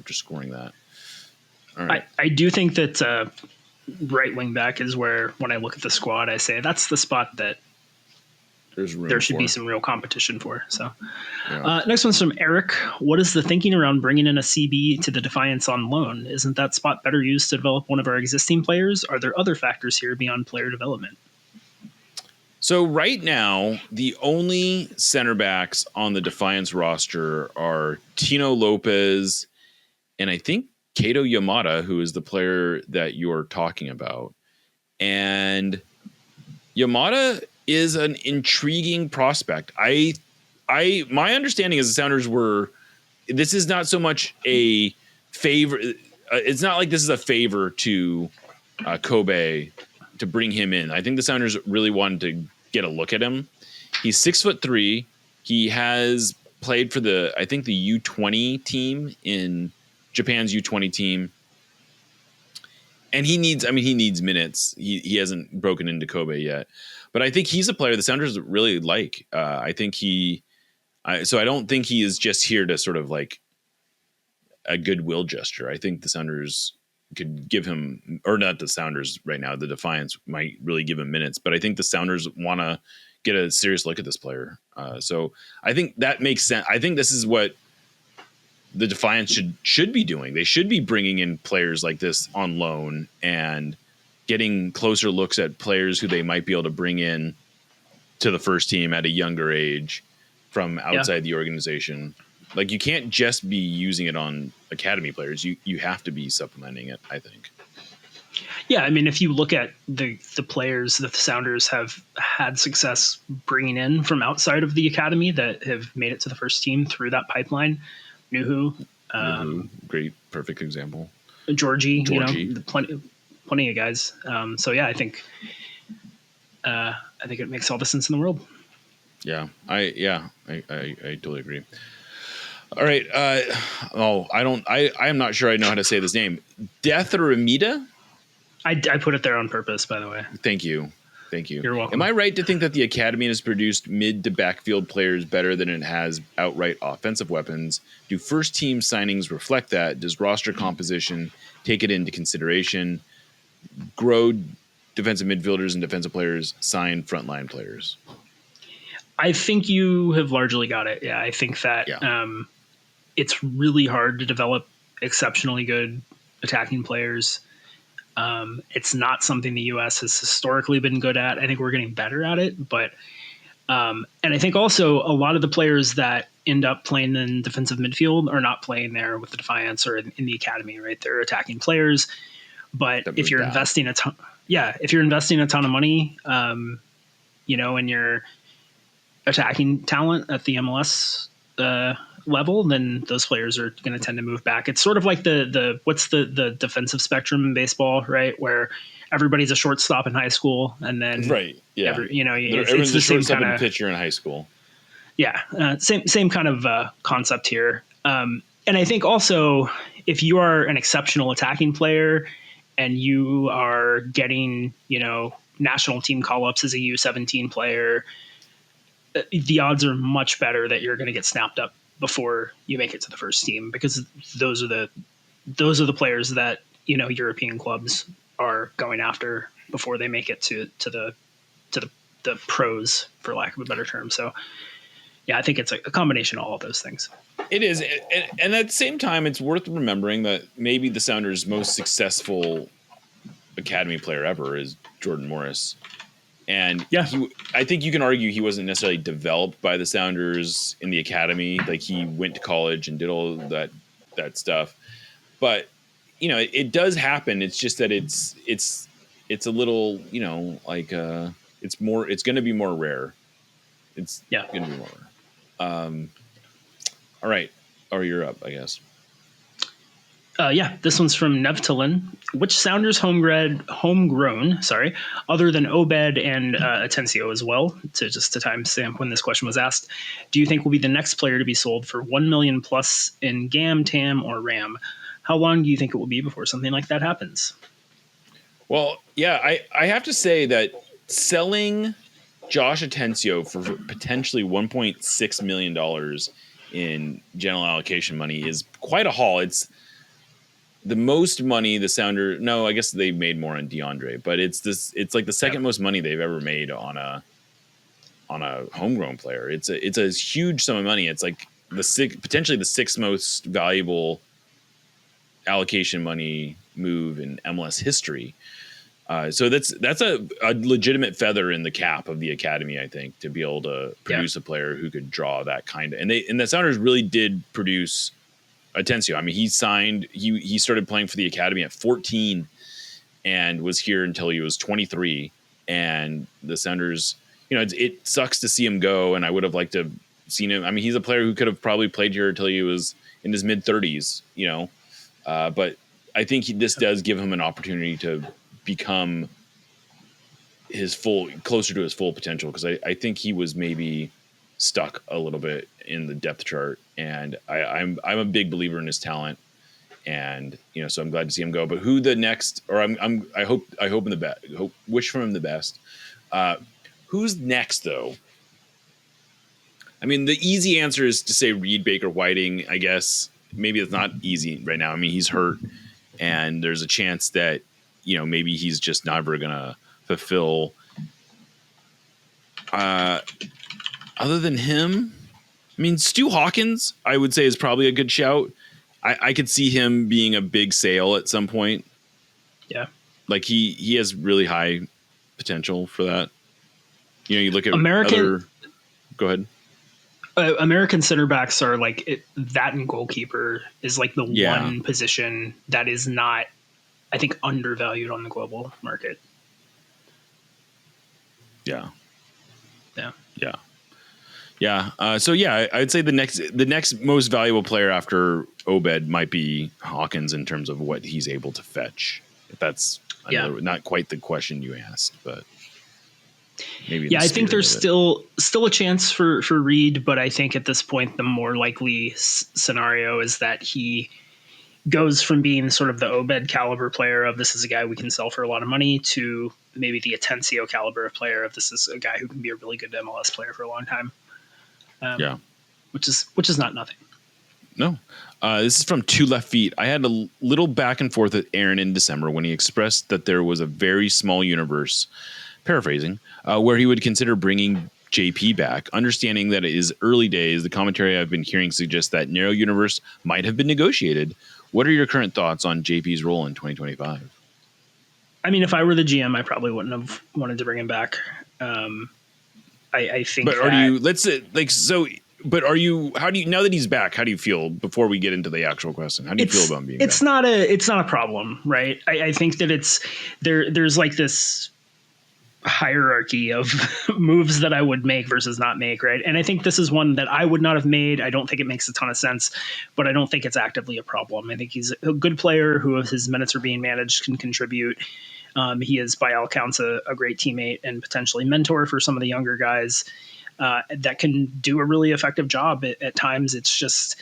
scoring that. All right. I do think that right wing back is where, when I look at the squad, I say that's the spot that there should be some real competition for. So next one's from Eric. What is the thinking around bringing in a CB to the Defiance on loan? Isn't that spot better used to develop one of our existing players? Are there other factors here beyond player development? So right now, the only center backs on the Defiance roster are Tino Lopez and I think Kato Yamada, who is the player that you're talking about. And Yamada is an intriguing prospect. My understanding is the Sounders this is not so much a favor. It's not like this is a favor to Kobe to bring him in. I think the Sounders really wanted to get a look at him. He's 6'3". He has played for the U20 team in Japan's U20 team. And he needs minutes. He hasn't broken into Kobe yet. But I think he's a player the Sounders really like. I don't think he is just here to sort of like a goodwill gesture. I think the Sounders could give him, or not the Sounders right now, the Defiance might really give him minutes, but I think the Sounders want to get a serious look at this player. So I think that makes sense. I think this is what the Defiance should be doing. They should be bringing in players like this on loan and getting closer looks at players who they might be able to bring in to the first team at a younger age from outside the organization. Like, you can't just be using it on academy players. You have to be supplementing it, I think. Yeah, I mean, if you look at the players that the Sounders have had success bringing in from outside of the academy that have made it to the first team through that pipeline, Nuhu, great, perfect example. Georgie. Plenty of guys. So yeah, I think it makes all the sense in the world. Yeah, I totally agree. All right. I am not sure I know how to say this name. Death or Amida? I put it there on purpose, by the way. Thank you. You're welcome. Am I right to think that the academy has produced mid to backfield players better than it has outright offensive weapons? Do first team signings reflect that? Does roster composition take it into consideration? Grow defensive midfielders and defensive players, sign frontline players? I think you have largely got it. Yeah, I think that it's really hard to develop exceptionally good attacking players. It's not something the U.S. has historically been good at. I think we're getting better at it, but and I think also a lot of the players that end up playing in defensive midfield are not playing there with the Defiance or in the academy, right? They're attacking players, but if you're investing a ton of money, in your attacking talent at the MLS level, then those players are going to tend to move back. It's sort of like what's the defensive spectrum in baseball, right? Where everybody's a shortstop in high school, and then everyone's a shortstop and pitcher in high school. Yeah, same kind of concept here. And I think also if you are an exceptional attacking player and you are getting national team call-ups as a U17 player, the odds are much better that you're going to get snapped up before you make it to the first team, because those are the players that European clubs are going after before they make it to the pros, for lack of a better term. So yeah, I think it's a combination of all of those things. It is, and at the same time, it's worth remembering that maybe the Sounders' most successful academy player ever is Jordan Morris. And I think you can argue he wasn't necessarily developed by the Sounders in the academy. Like, he went to college and did all that stuff. But it does happen. It's just that it's a little, it's going to be more rare. It's going to be more rare. All right. Or you're up, I guess. This one's from Nevtalin. Which Sounders homegrown, other than Obed and Atencio as well, to timestamp when this question was asked, do you think will be the next player to be sold for $1 million plus in GAM, TAM, or RAM? How long do you think it will be before something like that happens? Well, yeah, I have to say that selling Josh Atencio for potentially $1.6 million in general allocation money is quite a haul. It's the most money the Sounders. No, I guess they made more on DeAndre, but it's like the second most money they've ever made on a homegrown player. It's a huge sum of money. It's like potentially the sixth most valuable allocation money move in MLS history. So that's a legitimate feather in the cap of the academy, I think, to be able to produce a player who could draw that kind of. And the Sounders really did produce Atencio. I mean, he started playing for the academy at 14 and was here until he was 23. And the Sounders, it sucks to see him go. And I would have liked to have seen him. I mean, he's a player who could have probably played here until he was in his mid 30s, but I think this does give him an opportunity to become closer to his full potential. Cause I think he was maybe stuck a little bit in the depth chart, and I'm a big believer in his talent, and so I'm glad to see him go. But who the next, or I hope in the best, wish for him the best. Who's next though? I mean, the easy answer is to say Reed Baker Whiting. I guess maybe it's not easy right now. I mean, he's hurt, and there's a chance that maybe he's just never gonna fulfill. Other than him, I mean, Stu Hawkins, I would say, is probably a good shout. I could see him being a big sale at some point. Yeah. Like he has really high potential for that. You look at go ahead. American center backs are that, and goalkeeper is like the one position that is not, I think, undervalued on the global market. Yeah. Yeah. Yeah. Yeah. I'd say the next most valuable player after Obed might be Hawkins in terms of what he's able to fetch. If that's not quite the question you asked, but maybe. Yeah, I think there's still a chance for Reed, but I think at this point the more likely scenario is that he goes from being sort of the Obed caliber player of this is a guy we can sell for a lot of money to maybe the Atencio caliber of player of this is a guy who can be a really good MLS player for a long time. Which is not nothing. No. This is from Two Left Feet. I had a little back and forth with Aaron in December when he expressed that there was a very small universe, paraphrasing, where he would consider bringing JP back. Understanding that it is early days, the commentary I've been hearing suggests that narrow universe might have been negotiated. What are your current thoughts on JP's role in 2025? I mean, if I were the GM, I probably wouldn't have wanted to bring him back. I think. But are you? Let's say so. But are you? How do you now that he's back? How do you feel before we get into the actual question? How do you feel about him being back? It's not a problem, right? I think that there's like this hierarchy of moves that I would make versus not make, right? And I think this is one that I would not have made. I don't think it makes a ton of sense, but I don't think it's actively a problem. I think he's a good player who, if his minutes are being managed, can contribute. He is, by all accounts, a great teammate and potentially mentor for some of the younger guys that can do a really effective job at times. It's just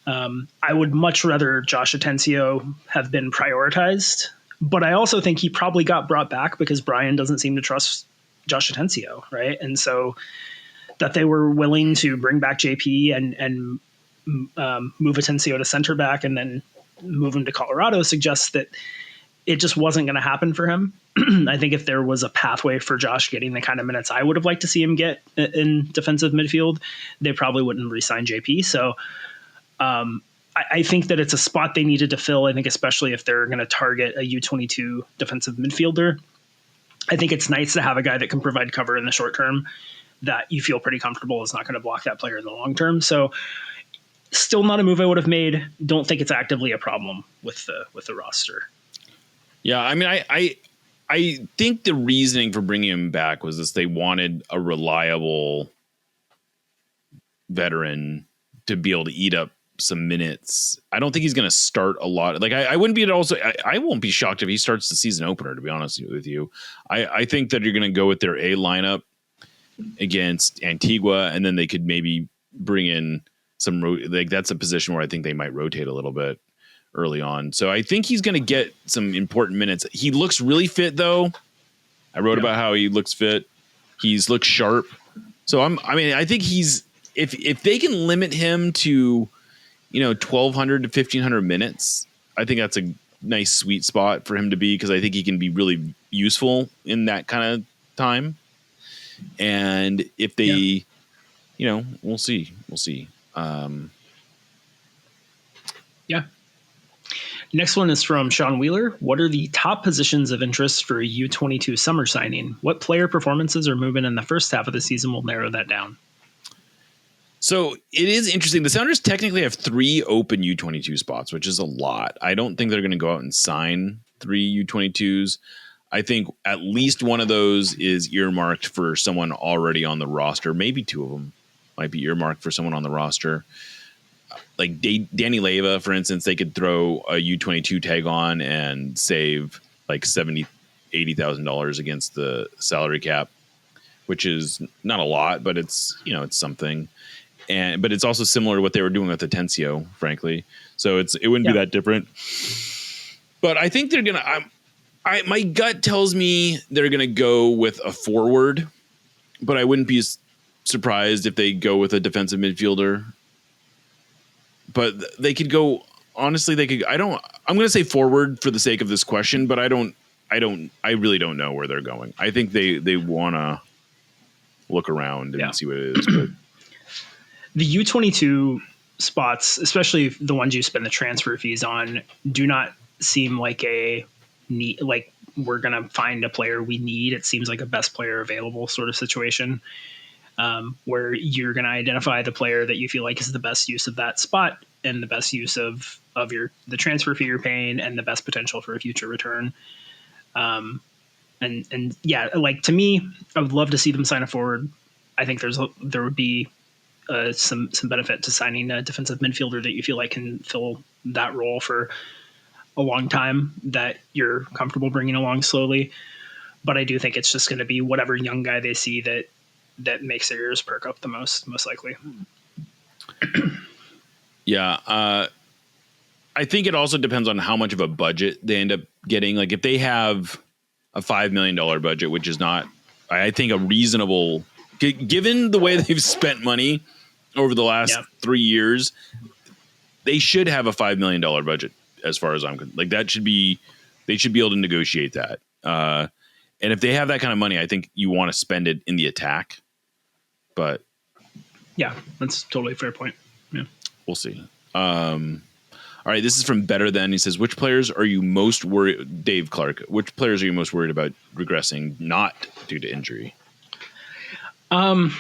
I would much rather Josh Atencio have been prioritized, but I also think he probably got brought back because Brian doesn't seem to trust Josh Atencio, right? And so that they were willing to bring back JP and move Atencio to center back and then move him to Colorado suggests that it just wasn't going to happen for him. I think if there was a pathway for Josh getting the kind of minutes I would have liked to see him get in defensive midfield, they probably wouldn't re-sign JP. So I think that it's a spot they needed to fill. I think especially if they're going to target a U22 defensive midfielder, I think it's nice to have a guy that can provide cover in the short term that you feel pretty comfortable is not going to block that player in the long term. So Still not a move I would have made. Don't think it's actively a problem with the roster. Yeah, I mean, I think the reasoning for bringing him back was this: they wanted a reliable veteran to be able to eat up some minutes. I don't think he's going to start a lot. Like I wouldn't be at also. I won't be shocked if he starts the season opener. To be honest with you, I think that you're going to go with their A lineup against Antigua, and then they could maybe bring in some like that's a position where I think they might rotate a little bit early on. So I think he's going to get some important minutes. He looks really fit though. I wrote about how he looks fit. He's looks sharp. So I think he's if they can limit him to 1,200 to 1,500 minutes, I think that's a nice sweet spot for him to be, because I think he can be really useful in that kind of time. And if they, we'll see. Yeah. Next one is from Sean Wheeler. What are the top positions of interest for a U22 summer signing? What player performances or movement in the first half of the season will narrow that down? So it is interesting. The Sounders technically have 3 open U22 spots, which is a lot. I don't think they're going to go out and sign 3 U22s. I think at least one of those is earmarked for someone already on the roster. Maybe 2 of them might be earmarked for someone on the roster. Like Danny Leyva, for instance, they could throw a U22 tag on and save like $70,000-$80,000 against the salary cap, which is not a lot, but it's something. But it's also similar to what they were doing with Atencio, frankly. So it wouldn't be that different. But I think they're gonna. My gut tells me they're gonna go with a forward, but I wouldn't be surprised if they go with a defensive midfielder. But they could go. Honestly, they could. I'm gonna say forward for the sake of this question, but I really don't know where they're going. I think they wanna look around and see what it is. But the U22 spots, especially the ones you spend the transfer fees on, do not seem like a need, like we're going to find a player we need. It seems like a best player available sort of situation, where you're going to identify the player that you feel like is the best use of that spot and the best use of the transfer fee you're paying and the best potential for a future return. And yeah, like to me, I would love to see them sign a forward. I think there would be some benefit to signing a defensive midfielder that you feel like can fill that role for a long time, that you're comfortable bringing along slowly. But I do think it's just going to be whatever young guy they see that makes their ears perk up the most likely. Yeah. I think it also depends on how much of a budget they end up getting. Like if they have a $5 million budget, which is not, I think, a reasonable, given the way they've spent money over the last 3 years, they should have a $5 million budget as far as I'm concerned. Like they should be able to negotiate that. And if they have that kind of money, I think you want to spend it in the attack. But yeah, that's totally a fair point. Yeah, we'll see. All right, this is from Better Than. He says, which players are you most worried, Dave Clark, which players are you most worried about regressing not due to injury? I'm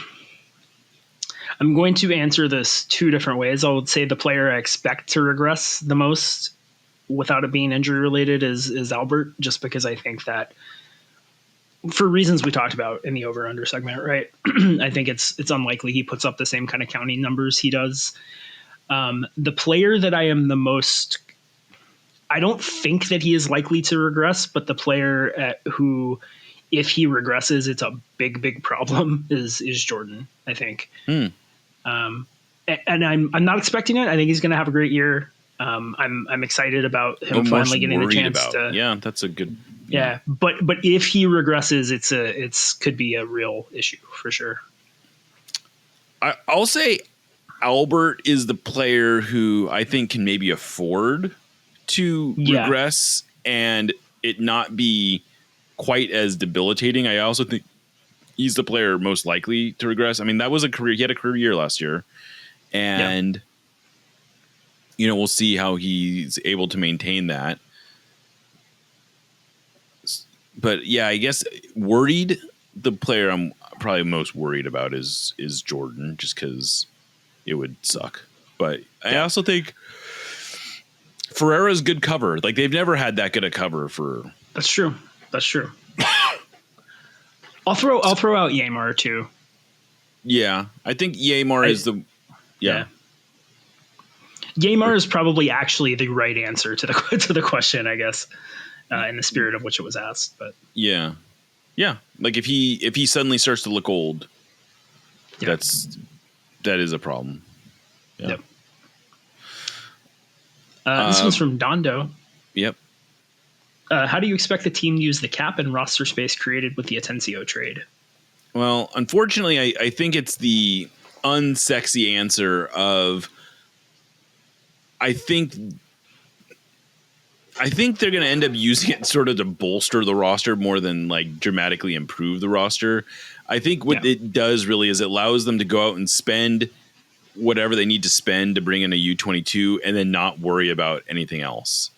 going to answer this 2 different ways. I would say the player I expect to regress the most without it being injury related is Albert, just because I think that for reasons we talked about in the over-under segment, right? I think it's unlikely he puts up the same kind of counting numbers he does. The player that I am the most, I don't think that he is likely to regress, but the player who, if he regresses, it's a big problem is Jordan, I think. And I'm not expecting it. I think he's going to have a great year. I'm excited about him finally getting the chance to. Yeah, that's a good. Yeah, but if he regresses, it's could be a real issue for sure. I'll say Albert is the player who I think can maybe afford to regress and it not be quite as debilitating. I also think he's the player most likely to regress. I mean, that was a career. He had a career year last year, and we'll see how he's able to maintain that. But yeah, I guess worried. The player I'm probably most worried about is Jordan, just because it would suck. But I also think Ferreira's good cover. Like they've never had that good a cover for. That's true. I'll throw out Yamar too. Yeah, I think Yamar is the. Yeah. Yamar is probably actually the right answer to the question, I guess, in the spirit of which it was asked. But yeah. Like if he suddenly starts to look old, that is a problem. Yeah. Yep. This one's from Dondo. Yep. How do you expect the team to use the cap and roster space created with the Atencio trade? Well, unfortunately, I think it's the unsexy answer of I think they're going to end up using it sort of to bolster the roster more than like dramatically improve the roster. I think what it does really is it allows them to go out and spend whatever they need to spend to bring in a U22 and then not worry about anything else.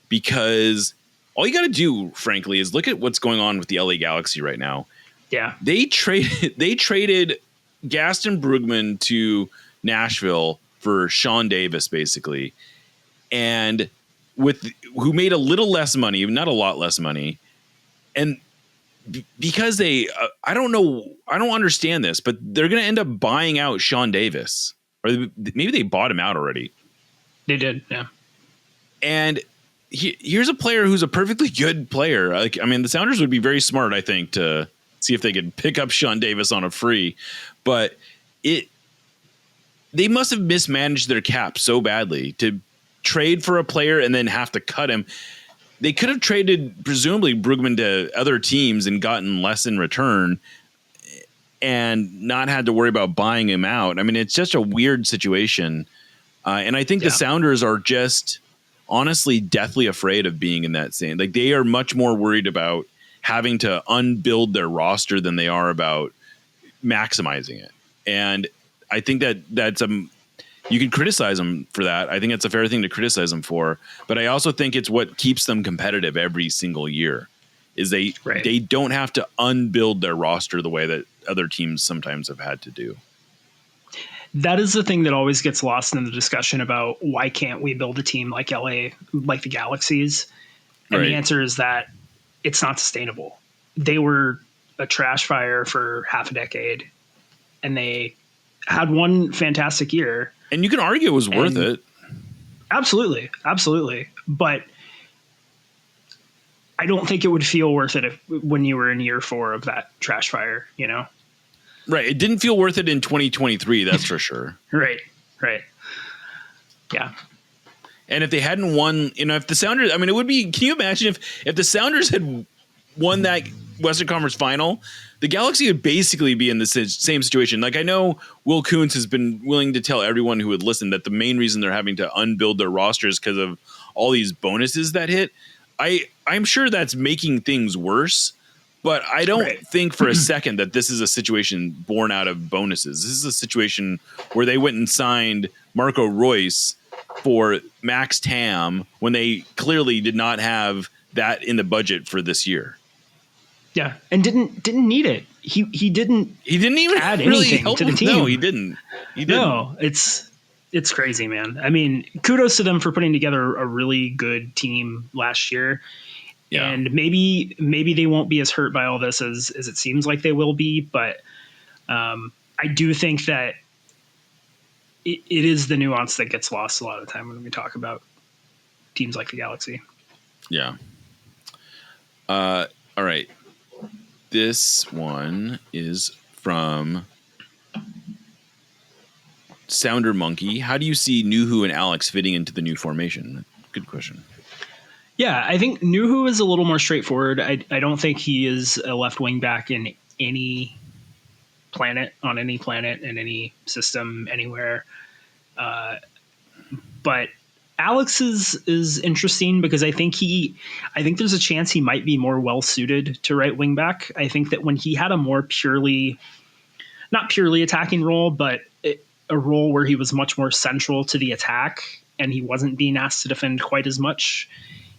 Because all you got to do, frankly, is look at what's going on with the LA Galaxy right now. Yeah. They traded Gaston Brugman to Nashville for Sean Davis, basically. And who made a little less money, not a lot less money. And because I don't understand this, but they're going to end up buying out Sean Davis, or maybe they bought him out already. They did. Yeah. And here's a player who's a perfectly good player. Like, I mean, the Sounders would be very smart, I think, to see if they could pick up Sean Davis on a free, but they must have mismanaged their cap so badly to trade for a player and then have to cut him. They could have traded presumably Brugman to other teams and gotten less in return and not had to worry about buying him out. I mean, it's just a weird situation. And I think the Sounders are just honestly deathly afraid of being in that same, like they are much more worried about having to unbuild their roster than they are about maximizing it. And I think that's you can criticize them for that. I think it's a fair thing to criticize them for, but I also think it's what keeps them competitive every single year is they don't have to unbuild their roster the way that other teams sometimes have had to do. That is the thing that always gets lost in the discussion about why can't we build a team like LA, like the Galaxies? And the answer is that it's not sustainable. They were a trash fire for half a decade and they had one fantastic year. And you can argue it was worth it. Absolutely. Absolutely. But I don't think it would feel worth it when you were in year 4 of that trash fire, you know? Right. It didn't feel worth it in 2023. That's for sure. Right. Yeah. And if they hadn't won, if the Sounders, I mean, it would be, can you imagine if the Sounders had won that Western Conference final, the Galaxy would basically be in the same situation. Like I know Will Kuntz has been willing to tell everyone who would listen that the main reason they're having to unbuild their rosters because of all these bonuses that hit. I'm sure that's making things worse, but I don't think for a second that this is a situation born out of bonuses. This is a situation where they went and signed Marco Royce for max TAM when they clearly did not have that in the budget for this year. Yeah, and didn't need it. He didn't even add really anything to the team. No, he didn't. No, it's crazy, man. I mean, kudos to them for putting together a really good team last year. Yeah. And maybe they won't be as hurt by all this as it seems like they will be, but I do think that it is the nuance that gets lost a lot of the time when we talk about teams like the Galaxy. Yeah. All right. This one is from Sounder Monkey. How do you see Nuhu and Alex fitting into the new formation? Good question. Yeah, I think Nuhu is a little more straightforward. I don't think he is a left wing back in any planet, on any planet, in any system, anywhere. But Alex is interesting because I think there's a chance he might be more well suited to right wing back. I think that when he had a more not purely attacking role, but a role where he was much more central to the attack and he wasn't being asked to defend quite as much,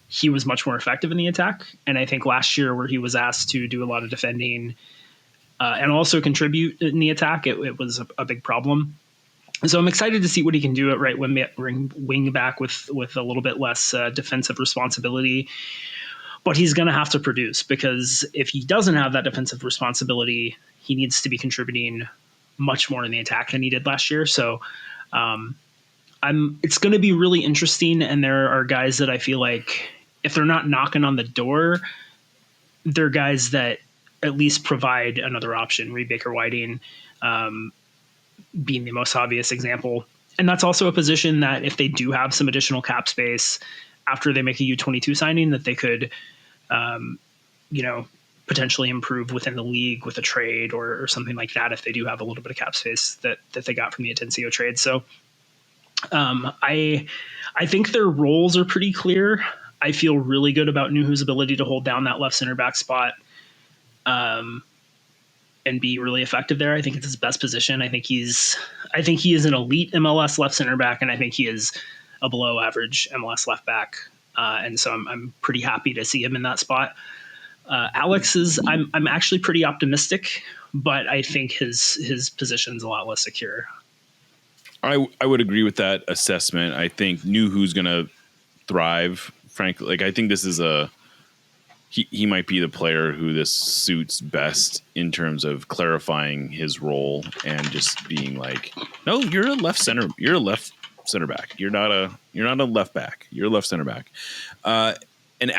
he was much more effective in the attack. And I think last year where he was asked to do a lot of defending and also contribute in the attack, it was a big problem. And so I'm excited to see what he can do at right wing back with a little bit less defensive responsibility. But he's going to have to produce, because if he doesn't have that defensive responsibility, he needs to be contributing much more in the attack than he did last year. So it's going to be really interesting. And there are guys that I feel like if they're not knocking on the door, they're guys that at least provide another option. Reed Baker-Whiting being the most obvious example. And that's also a position that if they do have some additional cap space after they make a U22 signing, that they could, potentially improve within the league with a trade or something like that, if they do have a little bit of cap space that they got from the Atencio trade. So I think their roles are pretty clear. I feel really good about Nuhu's ability to hold down that left center back spot and be really effective there. I think it's his best position. I think he is an elite MLS left center back, and I think he is a below average MLS left back. And so I'm pretty happy to see him in that spot. Alex I'm actually pretty optimistic, but I think his position's a lot less secure. I would agree with that assessment. I think Nuhu's going to thrive, frankly. Like, I think this is he might be the player who this suits best in terms of clarifying his role and just being like, no, you're a left center back. You're not a left back. You're a left center back. And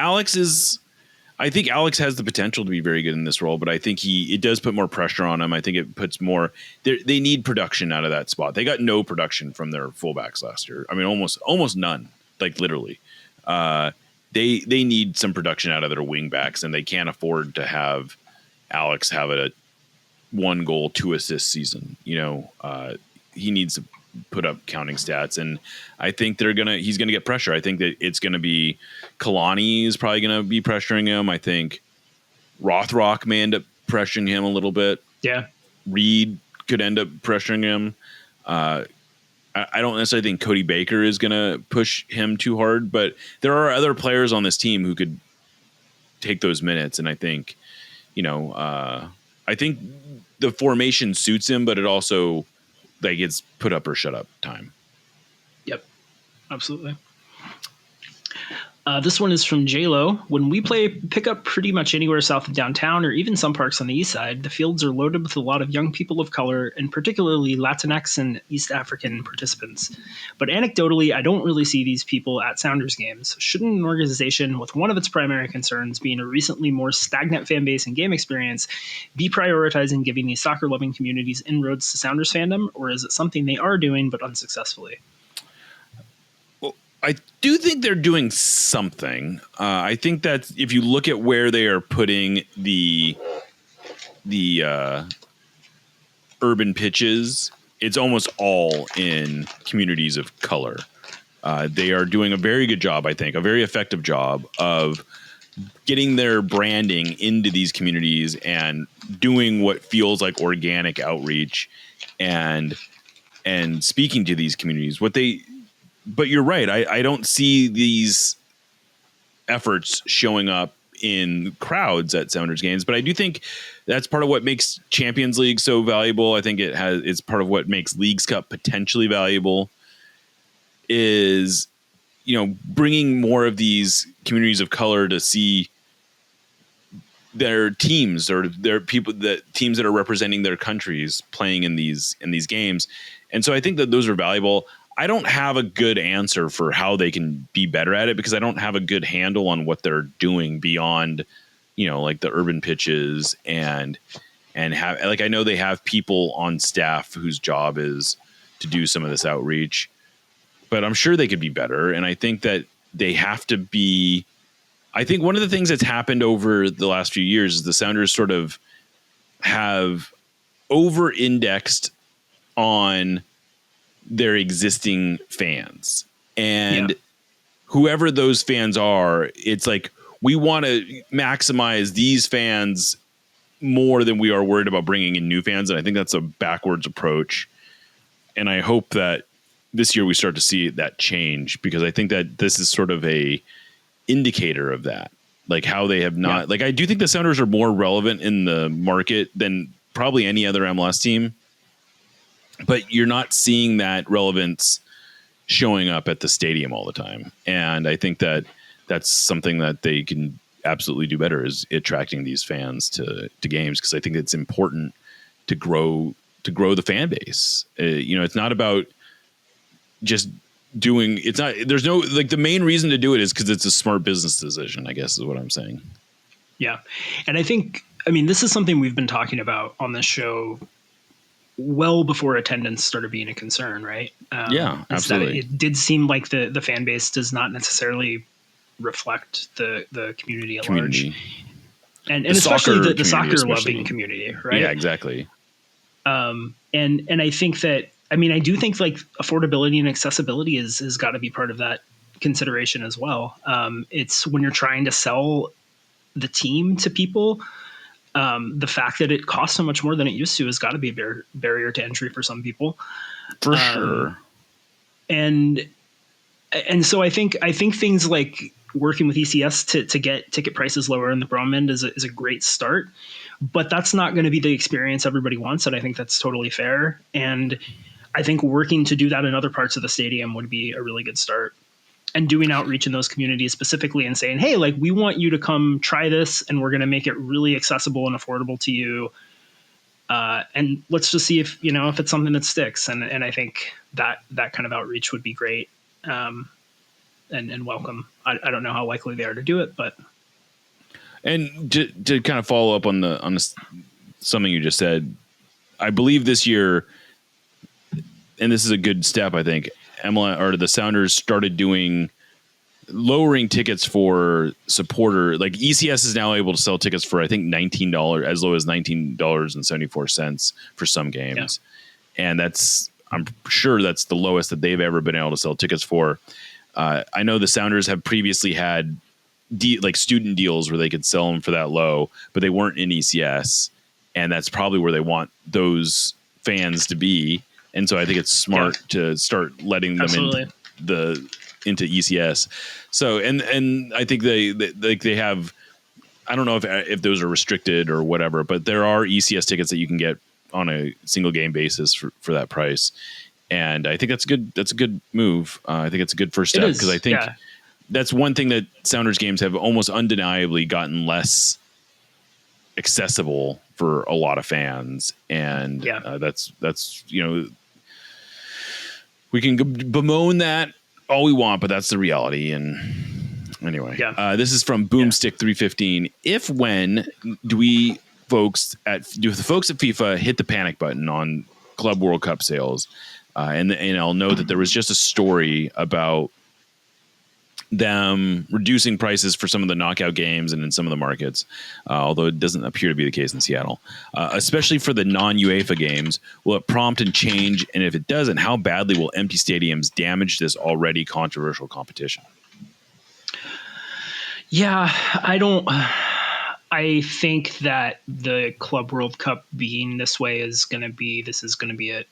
I think Alex has the potential to be very good in this role, but I think it does put more pressure on him. I think it puts more. They need production out of that spot. They got no production from their fullbacks last year. I mean, almost none. Like, literally, they need some production out of their wingbacks, and they can't afford to have Alex have a 1 goal, 2 assist season. He needs to put up counting stats, and I think he's gonna get pressure. I think that it's gonna be Kalani is probably gonna be pressuring him. I think Rothrock may end up pressuring him a little bit. Yeah, Reed could end up pressuring him. I don't necessarily think Cody Baker is gonna push him too hard, but there are other players on this team who could take those minutes, and I think I think the formation suits him, but it also it's put up or shut up time. Yep, absolutely. This one is from J-Lo. When we play pickup pretty much anywhere south of downtown or even some parks on the east side, the fields are loaded with a lot of young people of color and particularly Latinx and East African participants. But anecdotally, I don't really see these people at Sounders games. Shouldn't an organization with one of its primary concerns being a recently more stagnant fan base and game experience be prioritizing giving these soccer-loving communities inroads to Sounders fandom, or is it something they are doing but unsuccessfully? I do think they're doing something. I think that if you look at where they are putting the urban pitches, it's almost all in communities of color. They are doing a very good job, I think, a very effective job of getting their branding into these communities and doing what feels like organic outreach and speaking to these communities. But you're right. I don't see these efforts showing up in crowds at Sounders games, but I do think that's part of what makes Champions League so valuable. I think it's part of what makes Leagues Cup potentially valuable is, bringing more of these communities of color to see their teams or their teams that are representing their countries playing in these games. And so I think that those are valuable. I don't have a good answer for how they can be better at it because I don't have a good handle on what they're doing beyond, like the urban pitches and have, like, I know they have people on staff whose job is to do some of this outreach, but I'm sure they could be better. And I think that they have to be, I think one of the things that's happened over the last few years is the Sounders sort of have over-indexed on their existing fans, and whoever those fans are, it's like we want to maximize these fans more than we are worried about bringing in new fans. And I think that's a backwards approach. And I hope that this year we start to see that change, because I think that this is sort of a indicator of that, like how they have not, like, I do think the Sounders are more relevant in the market than probably any other MLS team. but you're not seeing that relevance showing up at the stadium all the time. And I think that that's something that they can absolutely do better, is attracting these fans to games. Cause I think it's important to grow the fan base. It's not about just doing, it's not, there's no, like, the main reason to do it is because it's a smart business decision, I guess is what I'm saying. Yeah. And I think, this is something we've been talking about on this show well before attendance started being a concern, right? Yeah, absolutely. It did seem like the fan base does not necessarily reflect the community at large. And especially the soccer loving community, right? Yeah, exactly. And I think that, I do think like affordability and accessibility has got to be part of that consideration as well. It's when you're trying to sell the team to people, the fact that it costs so much more than it used to has got to be a barrier to entry for some people. For sure. And so I think things like working with ECS to get ticket prices lower in the Brom end is a great start, but that's not going to be the experience everybody wants. And I think that's totally fair. And I think working to do that in other parts of the stadium would be a really good start. And doing outreach in those communities specifically and saying, hey, like, we want you to come try this and we're going to make it really accessible and affordable to you. And let's just see if it's something that sticks. And I think that kind of outreach would be great. And welcome. I don't know how likely they are to do it, but. And to kind of follow up on something you just said, I believe this year, and this is a good step, I think, the Sounders started lowering tickets for supporter. Like, ECS is now able to sell tickets for, I think, $19, as low as $19.74 for some games. Yeah. And I'm sure that's the lowest that they've ever been able to sell tickets for. I know the Sounders have previously had student deals where they could sell them for that low, but they weren't in ECS. And that's probably where they want those fans to be. And so I think it's smart to start letting them into ECS. So, and I think they have, I don't know if those are restricted or whatever, but there are ECS tickets that you can get on a single game basis for that price. And I think that's a good move. I think it's a good first step, because I think that's one thing that Sounders games have almost undeniably gotten less accessible for a lot of fans. And that's we can bemoan that all we want, but that's the reality. And anyway, this is from Boomstick 315. When do the folks at FIFA hit the panic button on Club World Cup sales? And I'll note that there was just a story about them reducing prices for some of the knockout games and in some of the markets, although it doesn't appear to be the case in Seattle, especially for the non-UEFA games. Will it prompt and change? And if it doesn't, how badly will empty stadiums damage this already controversial competition? Yeah, I think that the Club World Cup being this way is going to be it.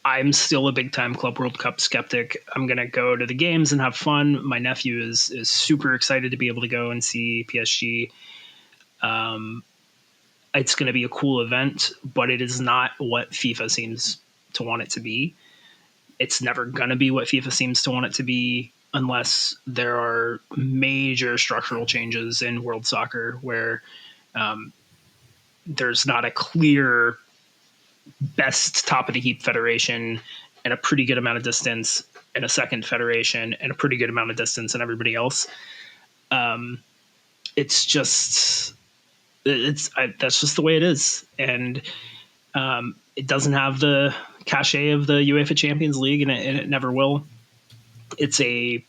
I'm still a big time Club World Cup skeptic. I'm going to go to the games and have fun. My nephew is super excited to be able to go and see PSG. It's going to be a cool event, but it is not what FIFA seems to want it to be. It's never going to be what FIFA seems to want it to be unless there are major structural changes in world soccer where there's not a clear best top of the heap federation and a pretty good amount of distance and a second federation and a pretty good amount of distance and everybody else. That's just the way it is. And it doesn't have the cachet of the UEFA Champions League, and it never will. It's a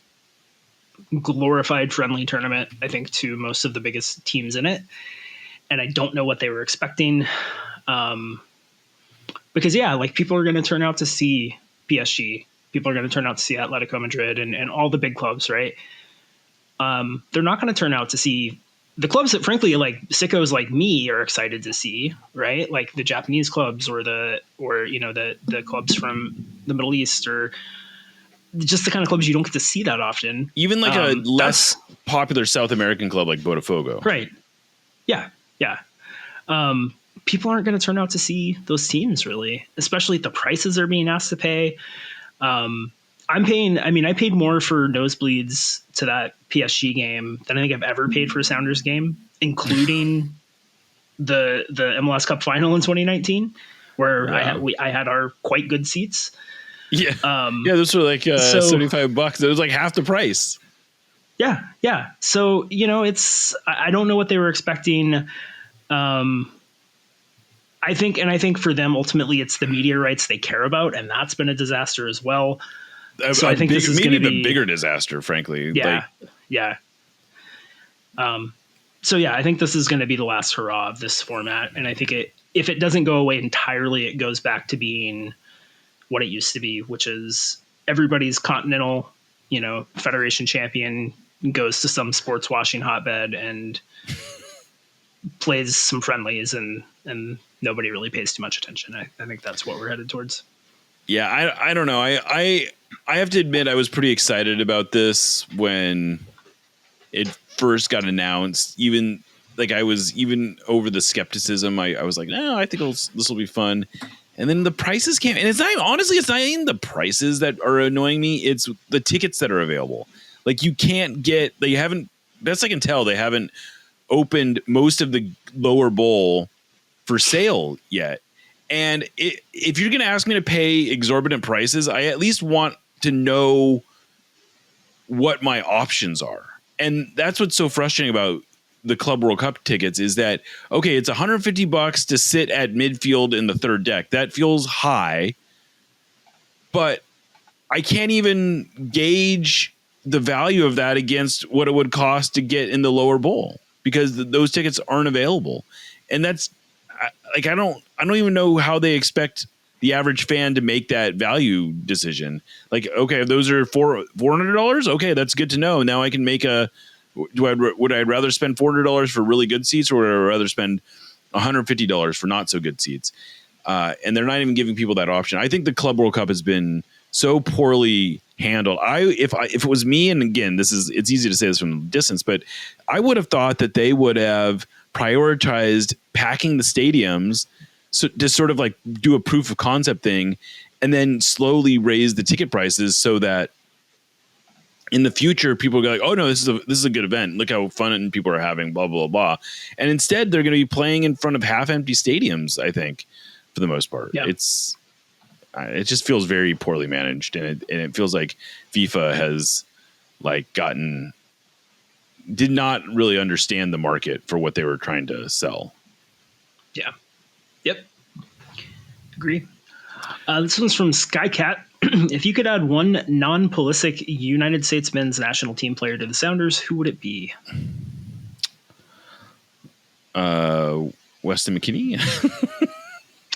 glorified friendly tournament, I think, to most of the biggest teams in it. And I don't know what they were expecting. Because people are going to turn out to see PSG. People are going to turn out to see Atletico Madrid and all the big clubs, right? They're not going to turn out to see the clubs that, frankly, like sickos like me are excited to see, right? Like the Japanese clubs or the clubs from the Middle East, or just the kind of clubs you don't get to see that often. Even like a less popular South American club like Botafogo. Right. Yeah. Yeah. people aren't going to turn out to see those teams really, especially at the prices they're being asked to pay. I paid more for nosebleeds to that PSG game than I think I've ever paid for a Sounders game, including the MLS Cup final in 2019, where I had our quite good seats. Yeah. Those were like $75. It was like half the price. Yeah. So, I don't know what they were expecting. I think for them, ultimately, it's the media rights they care about, and that's been a disaster as well. So I think this is going to be the bigger disaster, frankly. Yeah. So I think this is going to be the last hurrah of this format, and I think if it doesn't go away entirely, it goes back to being what it used to be, which is everybody's continental, federation champion goes to some sports washing hotbed and plays some friendlies, and nobody really pays too much attention. I think that's what we're headed towards. Yeah, I don't know. I have to admit I was pretty excited about this when it first got announced. Even over the skepticism, I was like, no, I think this will be fun. And then the prices came, and it's not even the prices that are annoying me. It's the tickets that are available. Like you can't get, they haven't, best I can tell, they haven't opened most of the lower bowl for sale yet. And if you're going to ask me to pay exorbitant prices, I at least want to know what my options are. And that's what's so frustrating about the Club World Cup tickets is that, okay, it's $150 to sit at midfield in the third deck. That feels high, but I can't even gauge the value of that against what it would cost to get in the lower bowl because those tickets aren't available. And that's like, I don't even know how they expect the average fan to make that value decision. Like, okay, if those are $400, okay, that's good to know. Now I can make would I rather spend $400 for really good seats, or would I rather spend $150 for not so good seats? And they're not even giving people that option. I think the Club World Cup has been so poorly handled. If it was me, and again, it's easy to say this from a distance, but I would have thought that they would have prioritized packing the stadiums to sort of like do a proof of concept thing, and then slowly raise the ticket prices so that in the future, people go like, "Oh no, this is a good event. Look how fun people are having." Blah blah blah. And instead, they're going to be playing in front of half-empty stadiums. I think, for the most part, it just feels very poorly managed, and it feels like FIFA has did not really understand the market for what they were trying to sell. Yeah. Yep. Agree. This one's from Skycat. If you could add one non-Pulisic United States men's national team player to the Sounders, who would it be? Weston McKennie.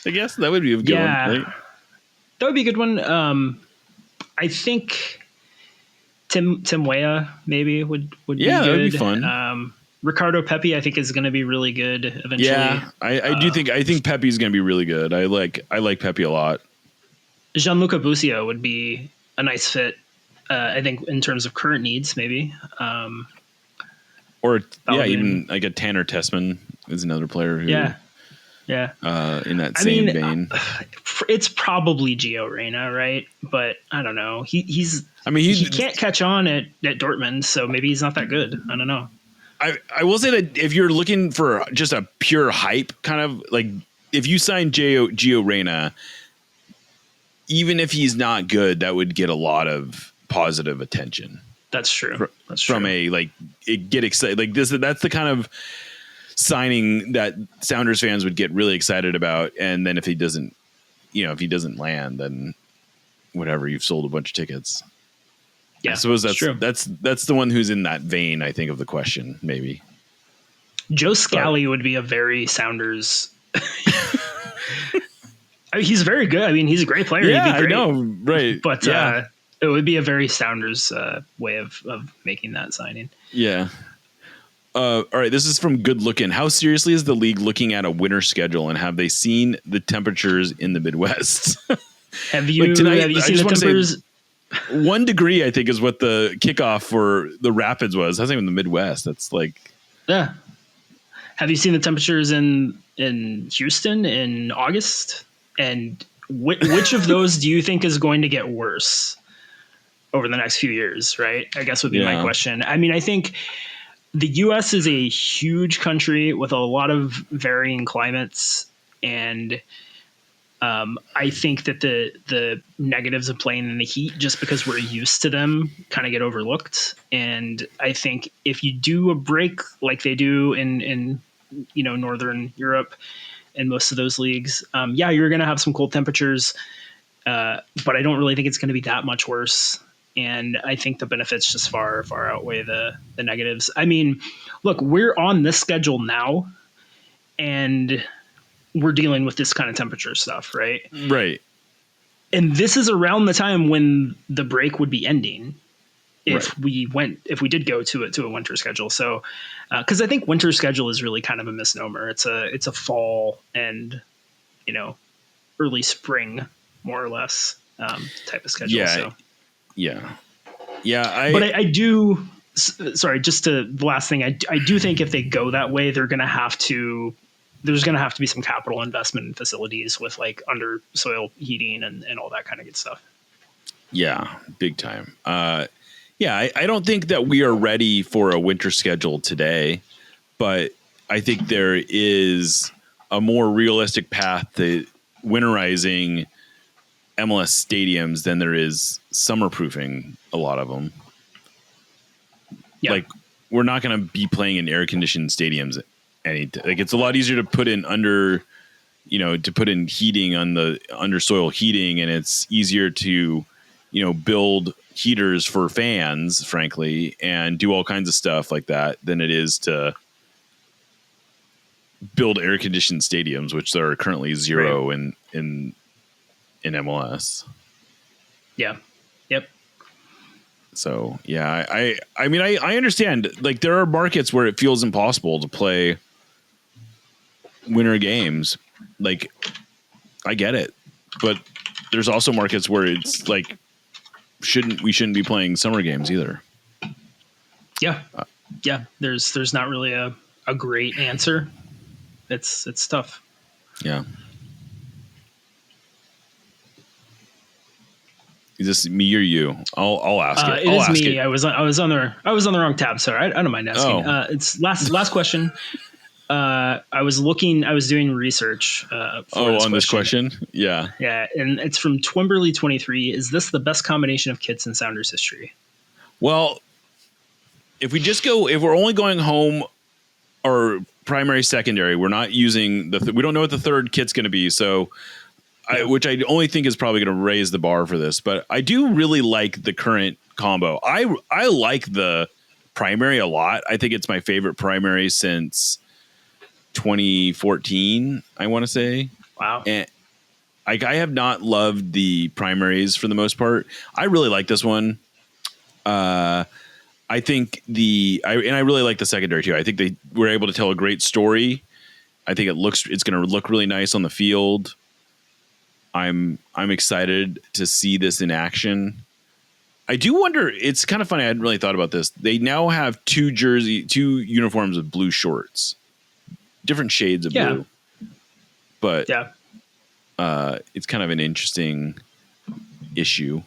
I guess that would be a good one. Right? That would be a good one. I think Tim Weah maybe would be good. Yeah, that would be fun. Ricardo Pepi, I think, is going to be really good eventually. Yeah, I think Pepe's going to be really good. I like Pepi a lot. Gianluca Busio would be a nice fit, I think, in terms of current needs, maybe. Even like a Tanner Tessman is another player who, in that same vein. It's probably Gio Reyna, right? But I don't know. He can't catch on at Dortmund, so maybe he's not that good. I don't know. I will say that if you're looking for just a pure hype kind of like, if you sign Gio Reyna, even if he's not good, that would get a lot of positive attention. That's true. From get excited like this. That's the kind of signing that Sounders fans would get really excited about. And then if he doesn't land, then whatever, you've sold a bunch of tickets. Yeah, I suppose that's true. That's the one who's in that vein, I think, of the question, maybe. Joe Scally would be a very Sounders. I mean, he's very good. I mean, he's a great player. Yeah, he'd be great. I know, right? But it would be a very Sounders way of making that signing. Yeah. All right, this is from Good Looking. How seriously is the league looking at a winter schedule, and have they seen the temperatures in the Midwest? Have you seen the temperatures? 1 degree, I think, is what the kickoff for the Rapids was. That's not even the Midwest. That's like, yeah. have you seen the temperatures in Houston in August? And which of those do you think is going to get worse over the next few years? Right, I guess would be my question. I mean, I think the U.S. is a huge country with a lot of varying climates, and I think that the negatives of playing in the heat, just because we're used to them, kind of get overlooked. And I think if you do a break like they do in Northern Europe and most of those leagues, you're going to have some cold temperatures, but I don't really think it's going to be that much worse. And I think the benefits just far outweigh the negatives. I mean, look, we're on this schedule now, and we're dealing with this kind of temperature stuff, right? Right. And this is around the time when the break would be ending if we did go to a winter schedule. So, because I think winter schedule is really kind of a misnomer. It's a fall and early spring, more or less, type of schedule. Yeah. So. Yeah. But I do. Sorry, just the last thing. I do think if they go that way, there's going to have to be some capital investment in facilities with like under soil heating and all that kind of good stuff. Yeah, big time. I don't think that we are ready for a winter schedule today, but I think there is a more realistic path to winterizing MLS stadiums than there is summer proofing a lot of them. Yeah. Like, we're not going to be playing in air conditioned stadiums. It's a lot easier to put in heating on the under soil heating, and it's easier to, build heaters for fans, frankly, and do all kinds of stuff like that than it is to build air conditioned stadiums, which there are currently zero in MLS. Yeah. Yep. So yeah, I mean, I understand, like, there are markets where it feels impossible to play winter games. Like, I get it, but there's also markets where it's like, we shouldn't be playing summer games either. Yeah. There's not really a great answer. It's tough. Yeah. Is this me or you? I'll ask it. It is me. I was on the wrong tab. Sorry, I don't mind asking. It's last question. I was doing research. On this question. Yeah. Yeah, and it's from Twimberly 23. Is this the best combination of kits in Sounders history? Well, if we're only going home or primary, secondary, we're not using we don't know what the third kit's going to be. So, which I only think is probably going to raise the bar for this, but I do really like the current combo. I like the primary a lot. I think it's my favorite primary since 2014, I want to say. Wow. And I have not loved the primaries for the most part. I really like this one. I think I really like the secondary too. I think they were able to tell a great story. I think it's going to look really nice on the field. I'm excited to see this in action. I do wonder, it's kind of funny, I hadn't really thought about this. They now have two uniforms of blue shorts. Different shades of blue. But it's kind of an interesting issue.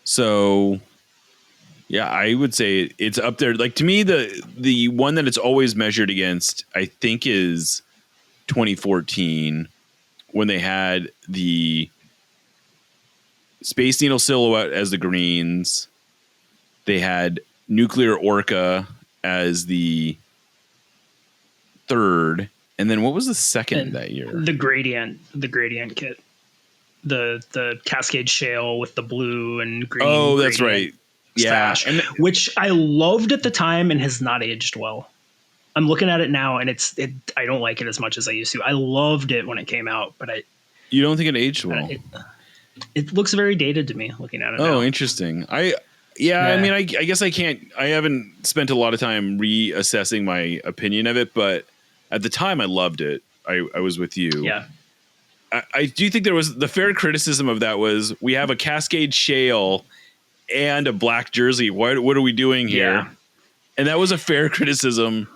So yeah, I would say it's up there. Like, to me, the one that it's always measured against, I think, is 2014, when they had the Space Needle silhouette as the greens. They had Nuclear Orca as the third, and then what was the second that year? The gradient kit, the Cascade Shale with the blue and green. Oh, that's right. Yeah, which I loved at the time and has not aged well. I'm looking at it now, and I don't like it as much as I used to. I loved it when it came out, but you don't think it aged well? It looks very dated to me looking at it. Oh, now. Interesting. I mean, I guess I haven't spent a lot of time reassessing my opinion of it, but at the time I loved it. I was with you. Yeah. I do think there was the fair criticism of that was, we have a Cascade Shale and a black jersey. What are we doing here? And that was a fair criticism.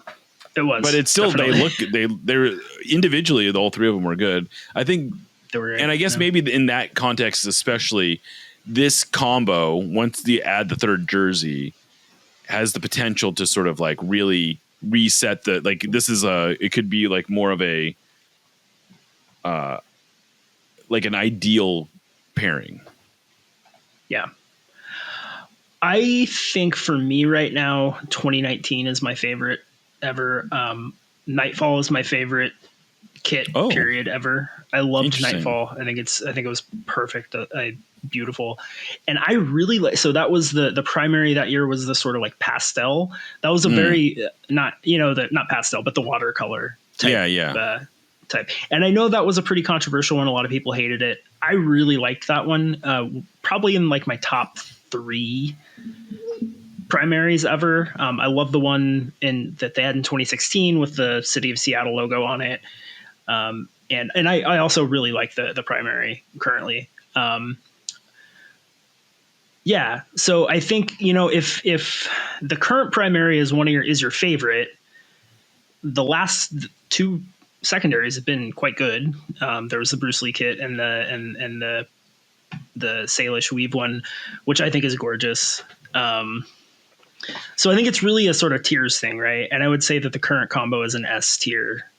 It was, but it's still definitely. they're individually, all three of them were good. I think, and I guess maybe in that context, especially this combo, once they add the third jersey, has the potential to sort of like really reset the, like, this is it could be like more of a like an ideal pairing. Yeah. I think for me right now, 2019 is my favorite ever. Nightfall is my favorite kit period ever. I loved Nightfall. I think it was perfect. Beautiful. And I really like, so that was the primary that year was the sort of like pastel. That was a very, not pastel, but the watercolor type. Type. And I know that was a pretty controversial one. A lot of people hated it. I really liked that one. Probably in like my top 3 primaries ever. I love the one that they had in 2016 with the City of Seattle logo on it. And I also really like the primary currently. Yeah. So I think, if the current primary is is your favorite, the last 2 secondaries have been quite good. There was the Bruce Lee kit and the Salish weave one, which I think is gorgeous. So I think it's really a sort of tiers thing, right? And I would say that the current combo is an S tier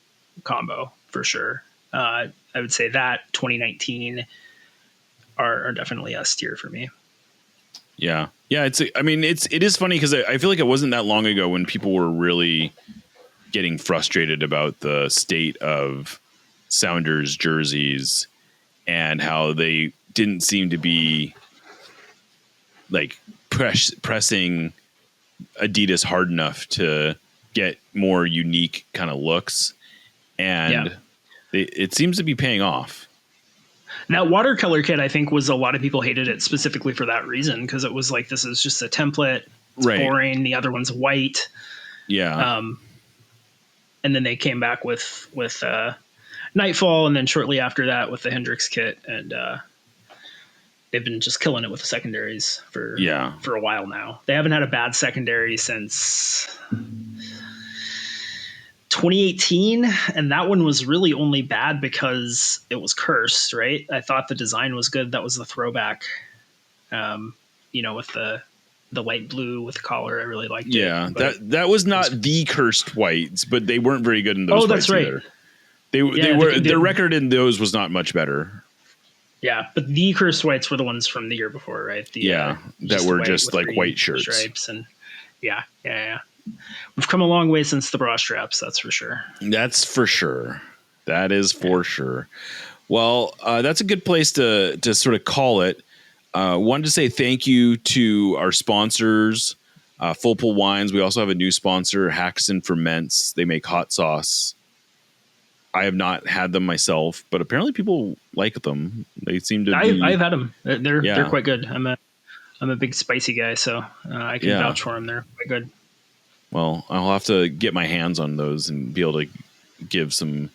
combo for sure. I would say that 2019 are definitely S tier for me. Yeah. Yeah. It is funny because I feel like it wasn't that long ago when people were really getting frustrated about the state of Sounders jerseys and how they didn't seem to be like pressing Adidas hard enough to get more unique kind of looks. And it seems to be paying off. That watercolor kit, I think, was a lot of people hated it specifically for that reason, because it was like, this is just a template. It's boring. The other one's white. Yeah. And then they came back with Nightfall, and then shortly after that with the Hendrix kit, and they've been just killing it with the secondaries for a while now. They haven't had a bad secondary since 2018, and that one was really only bad because it was cursed, right? I thought the design was good. That was the throwback, with the light blue with the collar. I really liked it. Yeah, that was not the cursed whites, but they weren't very good in those. Oh, that's right. Either. They were their record in those was not much better. Yeah, but the cursed whites were the ones from the year before, right? That were just like white shirts, stripes, and yeah. We've come a long way since the bra straps. That's for sure. That's for sure. That is for sure. Well, that's a good place to sort of call it. Wanted to say thank you to our sponsors, Full Pull Wines. We also have a new sponsor, Haxon Ferments. They make hot sauce. I have not had them myself, but apparently people like them. They seem to. I've had them. They're quite good. I'm a big spicy guy, so I can vouch for them. They're quite good. Well, I'll have to get my hands on those and be able to give some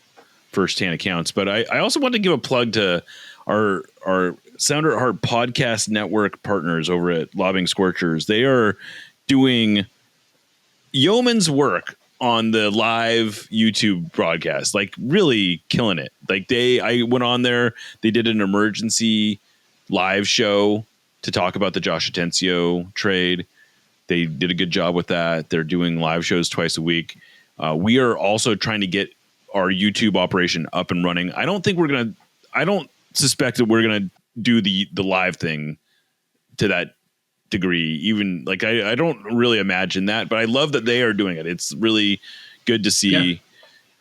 firsthand accounts. But I also want to give a plug to our Sounder at Heart podcast network partners over at Lobbing Scorchers. They are doing yeoman's work on the live YouTube broadcast, like really killing it. Like I went on there, they did an emergency live show to talk about the Josh Atencio trade. They did a good job with that. They're doing live shows twice a week. We are also trying to get our YouTube operation up and running. I don't suspect that we're going to do the live thing to that degree. Even like, I don't really imagine that, but I love that they are doing it. It's really good to see. Yeah.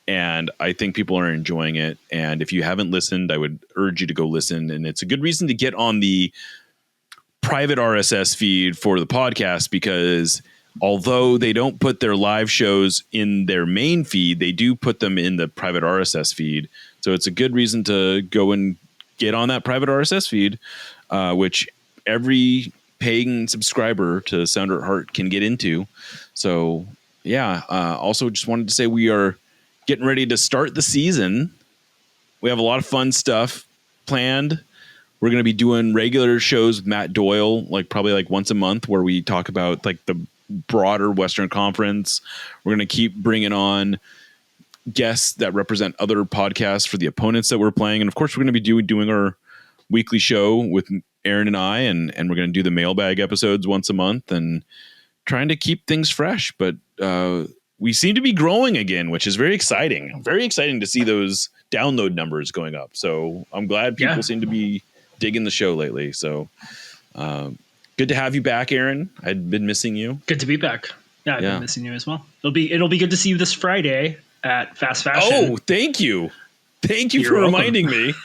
And I think people are enjoying it. And if you haven't listened, I would urge you to go listen. And it's a good reason to get on the private RSS feed for the podcast, because although they don't put their live shows in their main feed, they do put them in the private RSS feed. So it's a good reason to go and get on that private RSS feed, which every paying subscriber to Sounder at Heart can get into. So yeah, also just wanted to say we are getting ready to start the season. We have a lot of fun stuff planned. We're going to be doing regular shows with Matt Doyle, like probably like once a month, where we talk about like the broader Western Conference. We're going to keep bringing on guests that represent other podcasts for the opponents that we're playing. And of course, we're going to be doing our weekly show with Aaron and I, and we're going to do the mailbag episodes once a month and trying to keep things fresh. But we seem to be growing again, which is very exciting. Very exciting to see those download numbers going up. So I'm glad people seem to be digging the show lately. So good to have you back, Aaron. I'd been missing you. Good to be back. Yeah, I've been missing you as well. It'll be good to see you this Friday at Fast Fashion. Oh, thank you. Thank you for reminding me.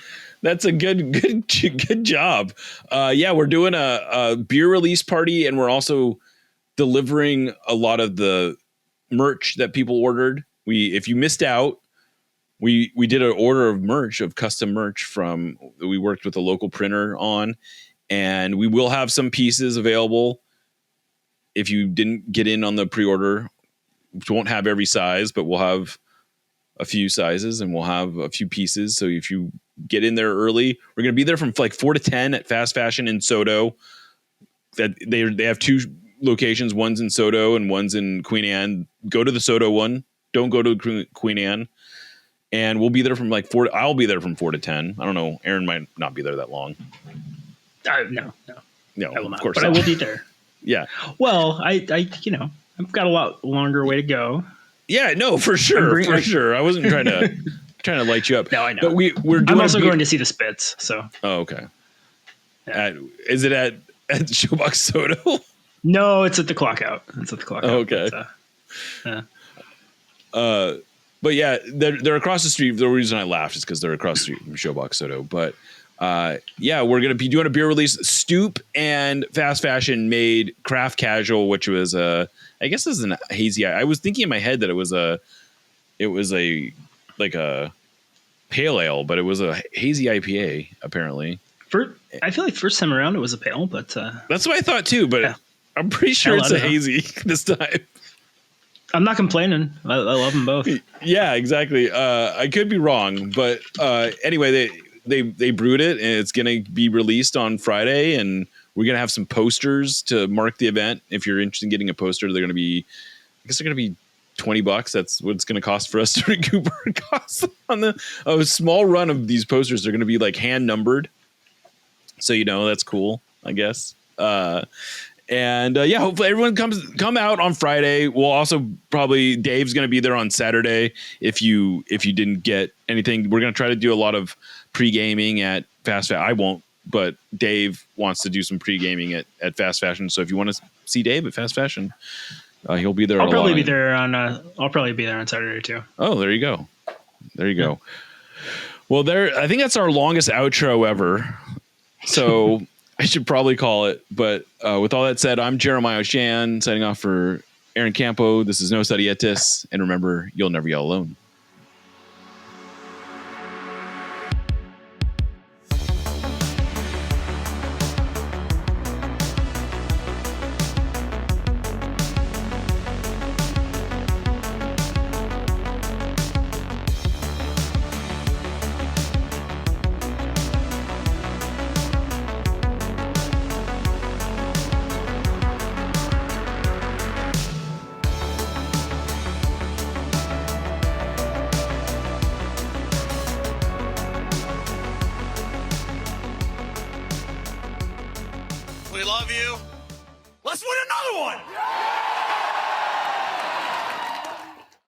That's a good job. We're doing a beer release party, and we're also delivering a lot of the merch that people ordered. If you missed out, we did an order of merch, of custom merch we worked with a local printer on, and we will have some pieces available. If you didn't get in on the pre-order, we won't have every size, but we'll have a few sizes and we'll have a few pieces. So if you get in there early, we're going to be there from like 4 to 10 at Fast Fashion in Soto. That they have 2 locations. One's in Soto and one's in Queen Anne. Go to the Soto one. Don't go to Queen Anne. And we'll be there from like 4. I'll be there from 4 to 10. I don't know. Aaron might not be there that long. No, I will not. Of course but not. I will be there. Yeah. Well, I've got a lot longer way to go. Yeah, no, for sure. I wasn't trying to light you up. No, I know. But we're doing I'm also going to see the Spits. So. Oh, okay. Yeah. Is it at Showbox Soto? No, it's at the Clock Out. Oh, okay. But yeah, they're across the street. The reason I laughed is because they're across the street from Showbox Soto. But we're going to be doing a beer release. Stoop and Fast Fashion made Craft Casual, which was I guess this is an hazy. I was thinking in my head that it was a pale ale, but it was a hazy IPA apparently. I feel like first time around it was a pale, but that's what I thought too. But I'm pretty sure it's a hazy this time. I'm not complaining. I love them both. Yeah, exactly. I could be wrong, but anyway, they brewed it and it's going to be released on Friday, and we're going to have some posters to mark the event. If you're interested in getting a poster, they're going to be $20. That's what it's going to cost for us to recoup our costs on a small run of these posters. They're going to be like hand numbered. So, that's cool, I guess. Hopefully everyone come out on Friday. We'll also Dave's going to be there on Saturday. If you didn't get anything, we're going to try to do a lot of pre-gaming at Fast Fashion. I won't, but Dave wants to do some pre-gaming at Fast Fashion. So if you want to see Dave at Fast Fashion, he'll be there. I'll probably be there on Saturday too. Oh, there you go. Well, I think that's our longest outro ever. So I should probably call it. But with all that said, I'm Jeremiah O'Shan signing off for Aaron Campo. This is Nos Audietis. And remember, you'll never yell alone. We love you. Let's win another one!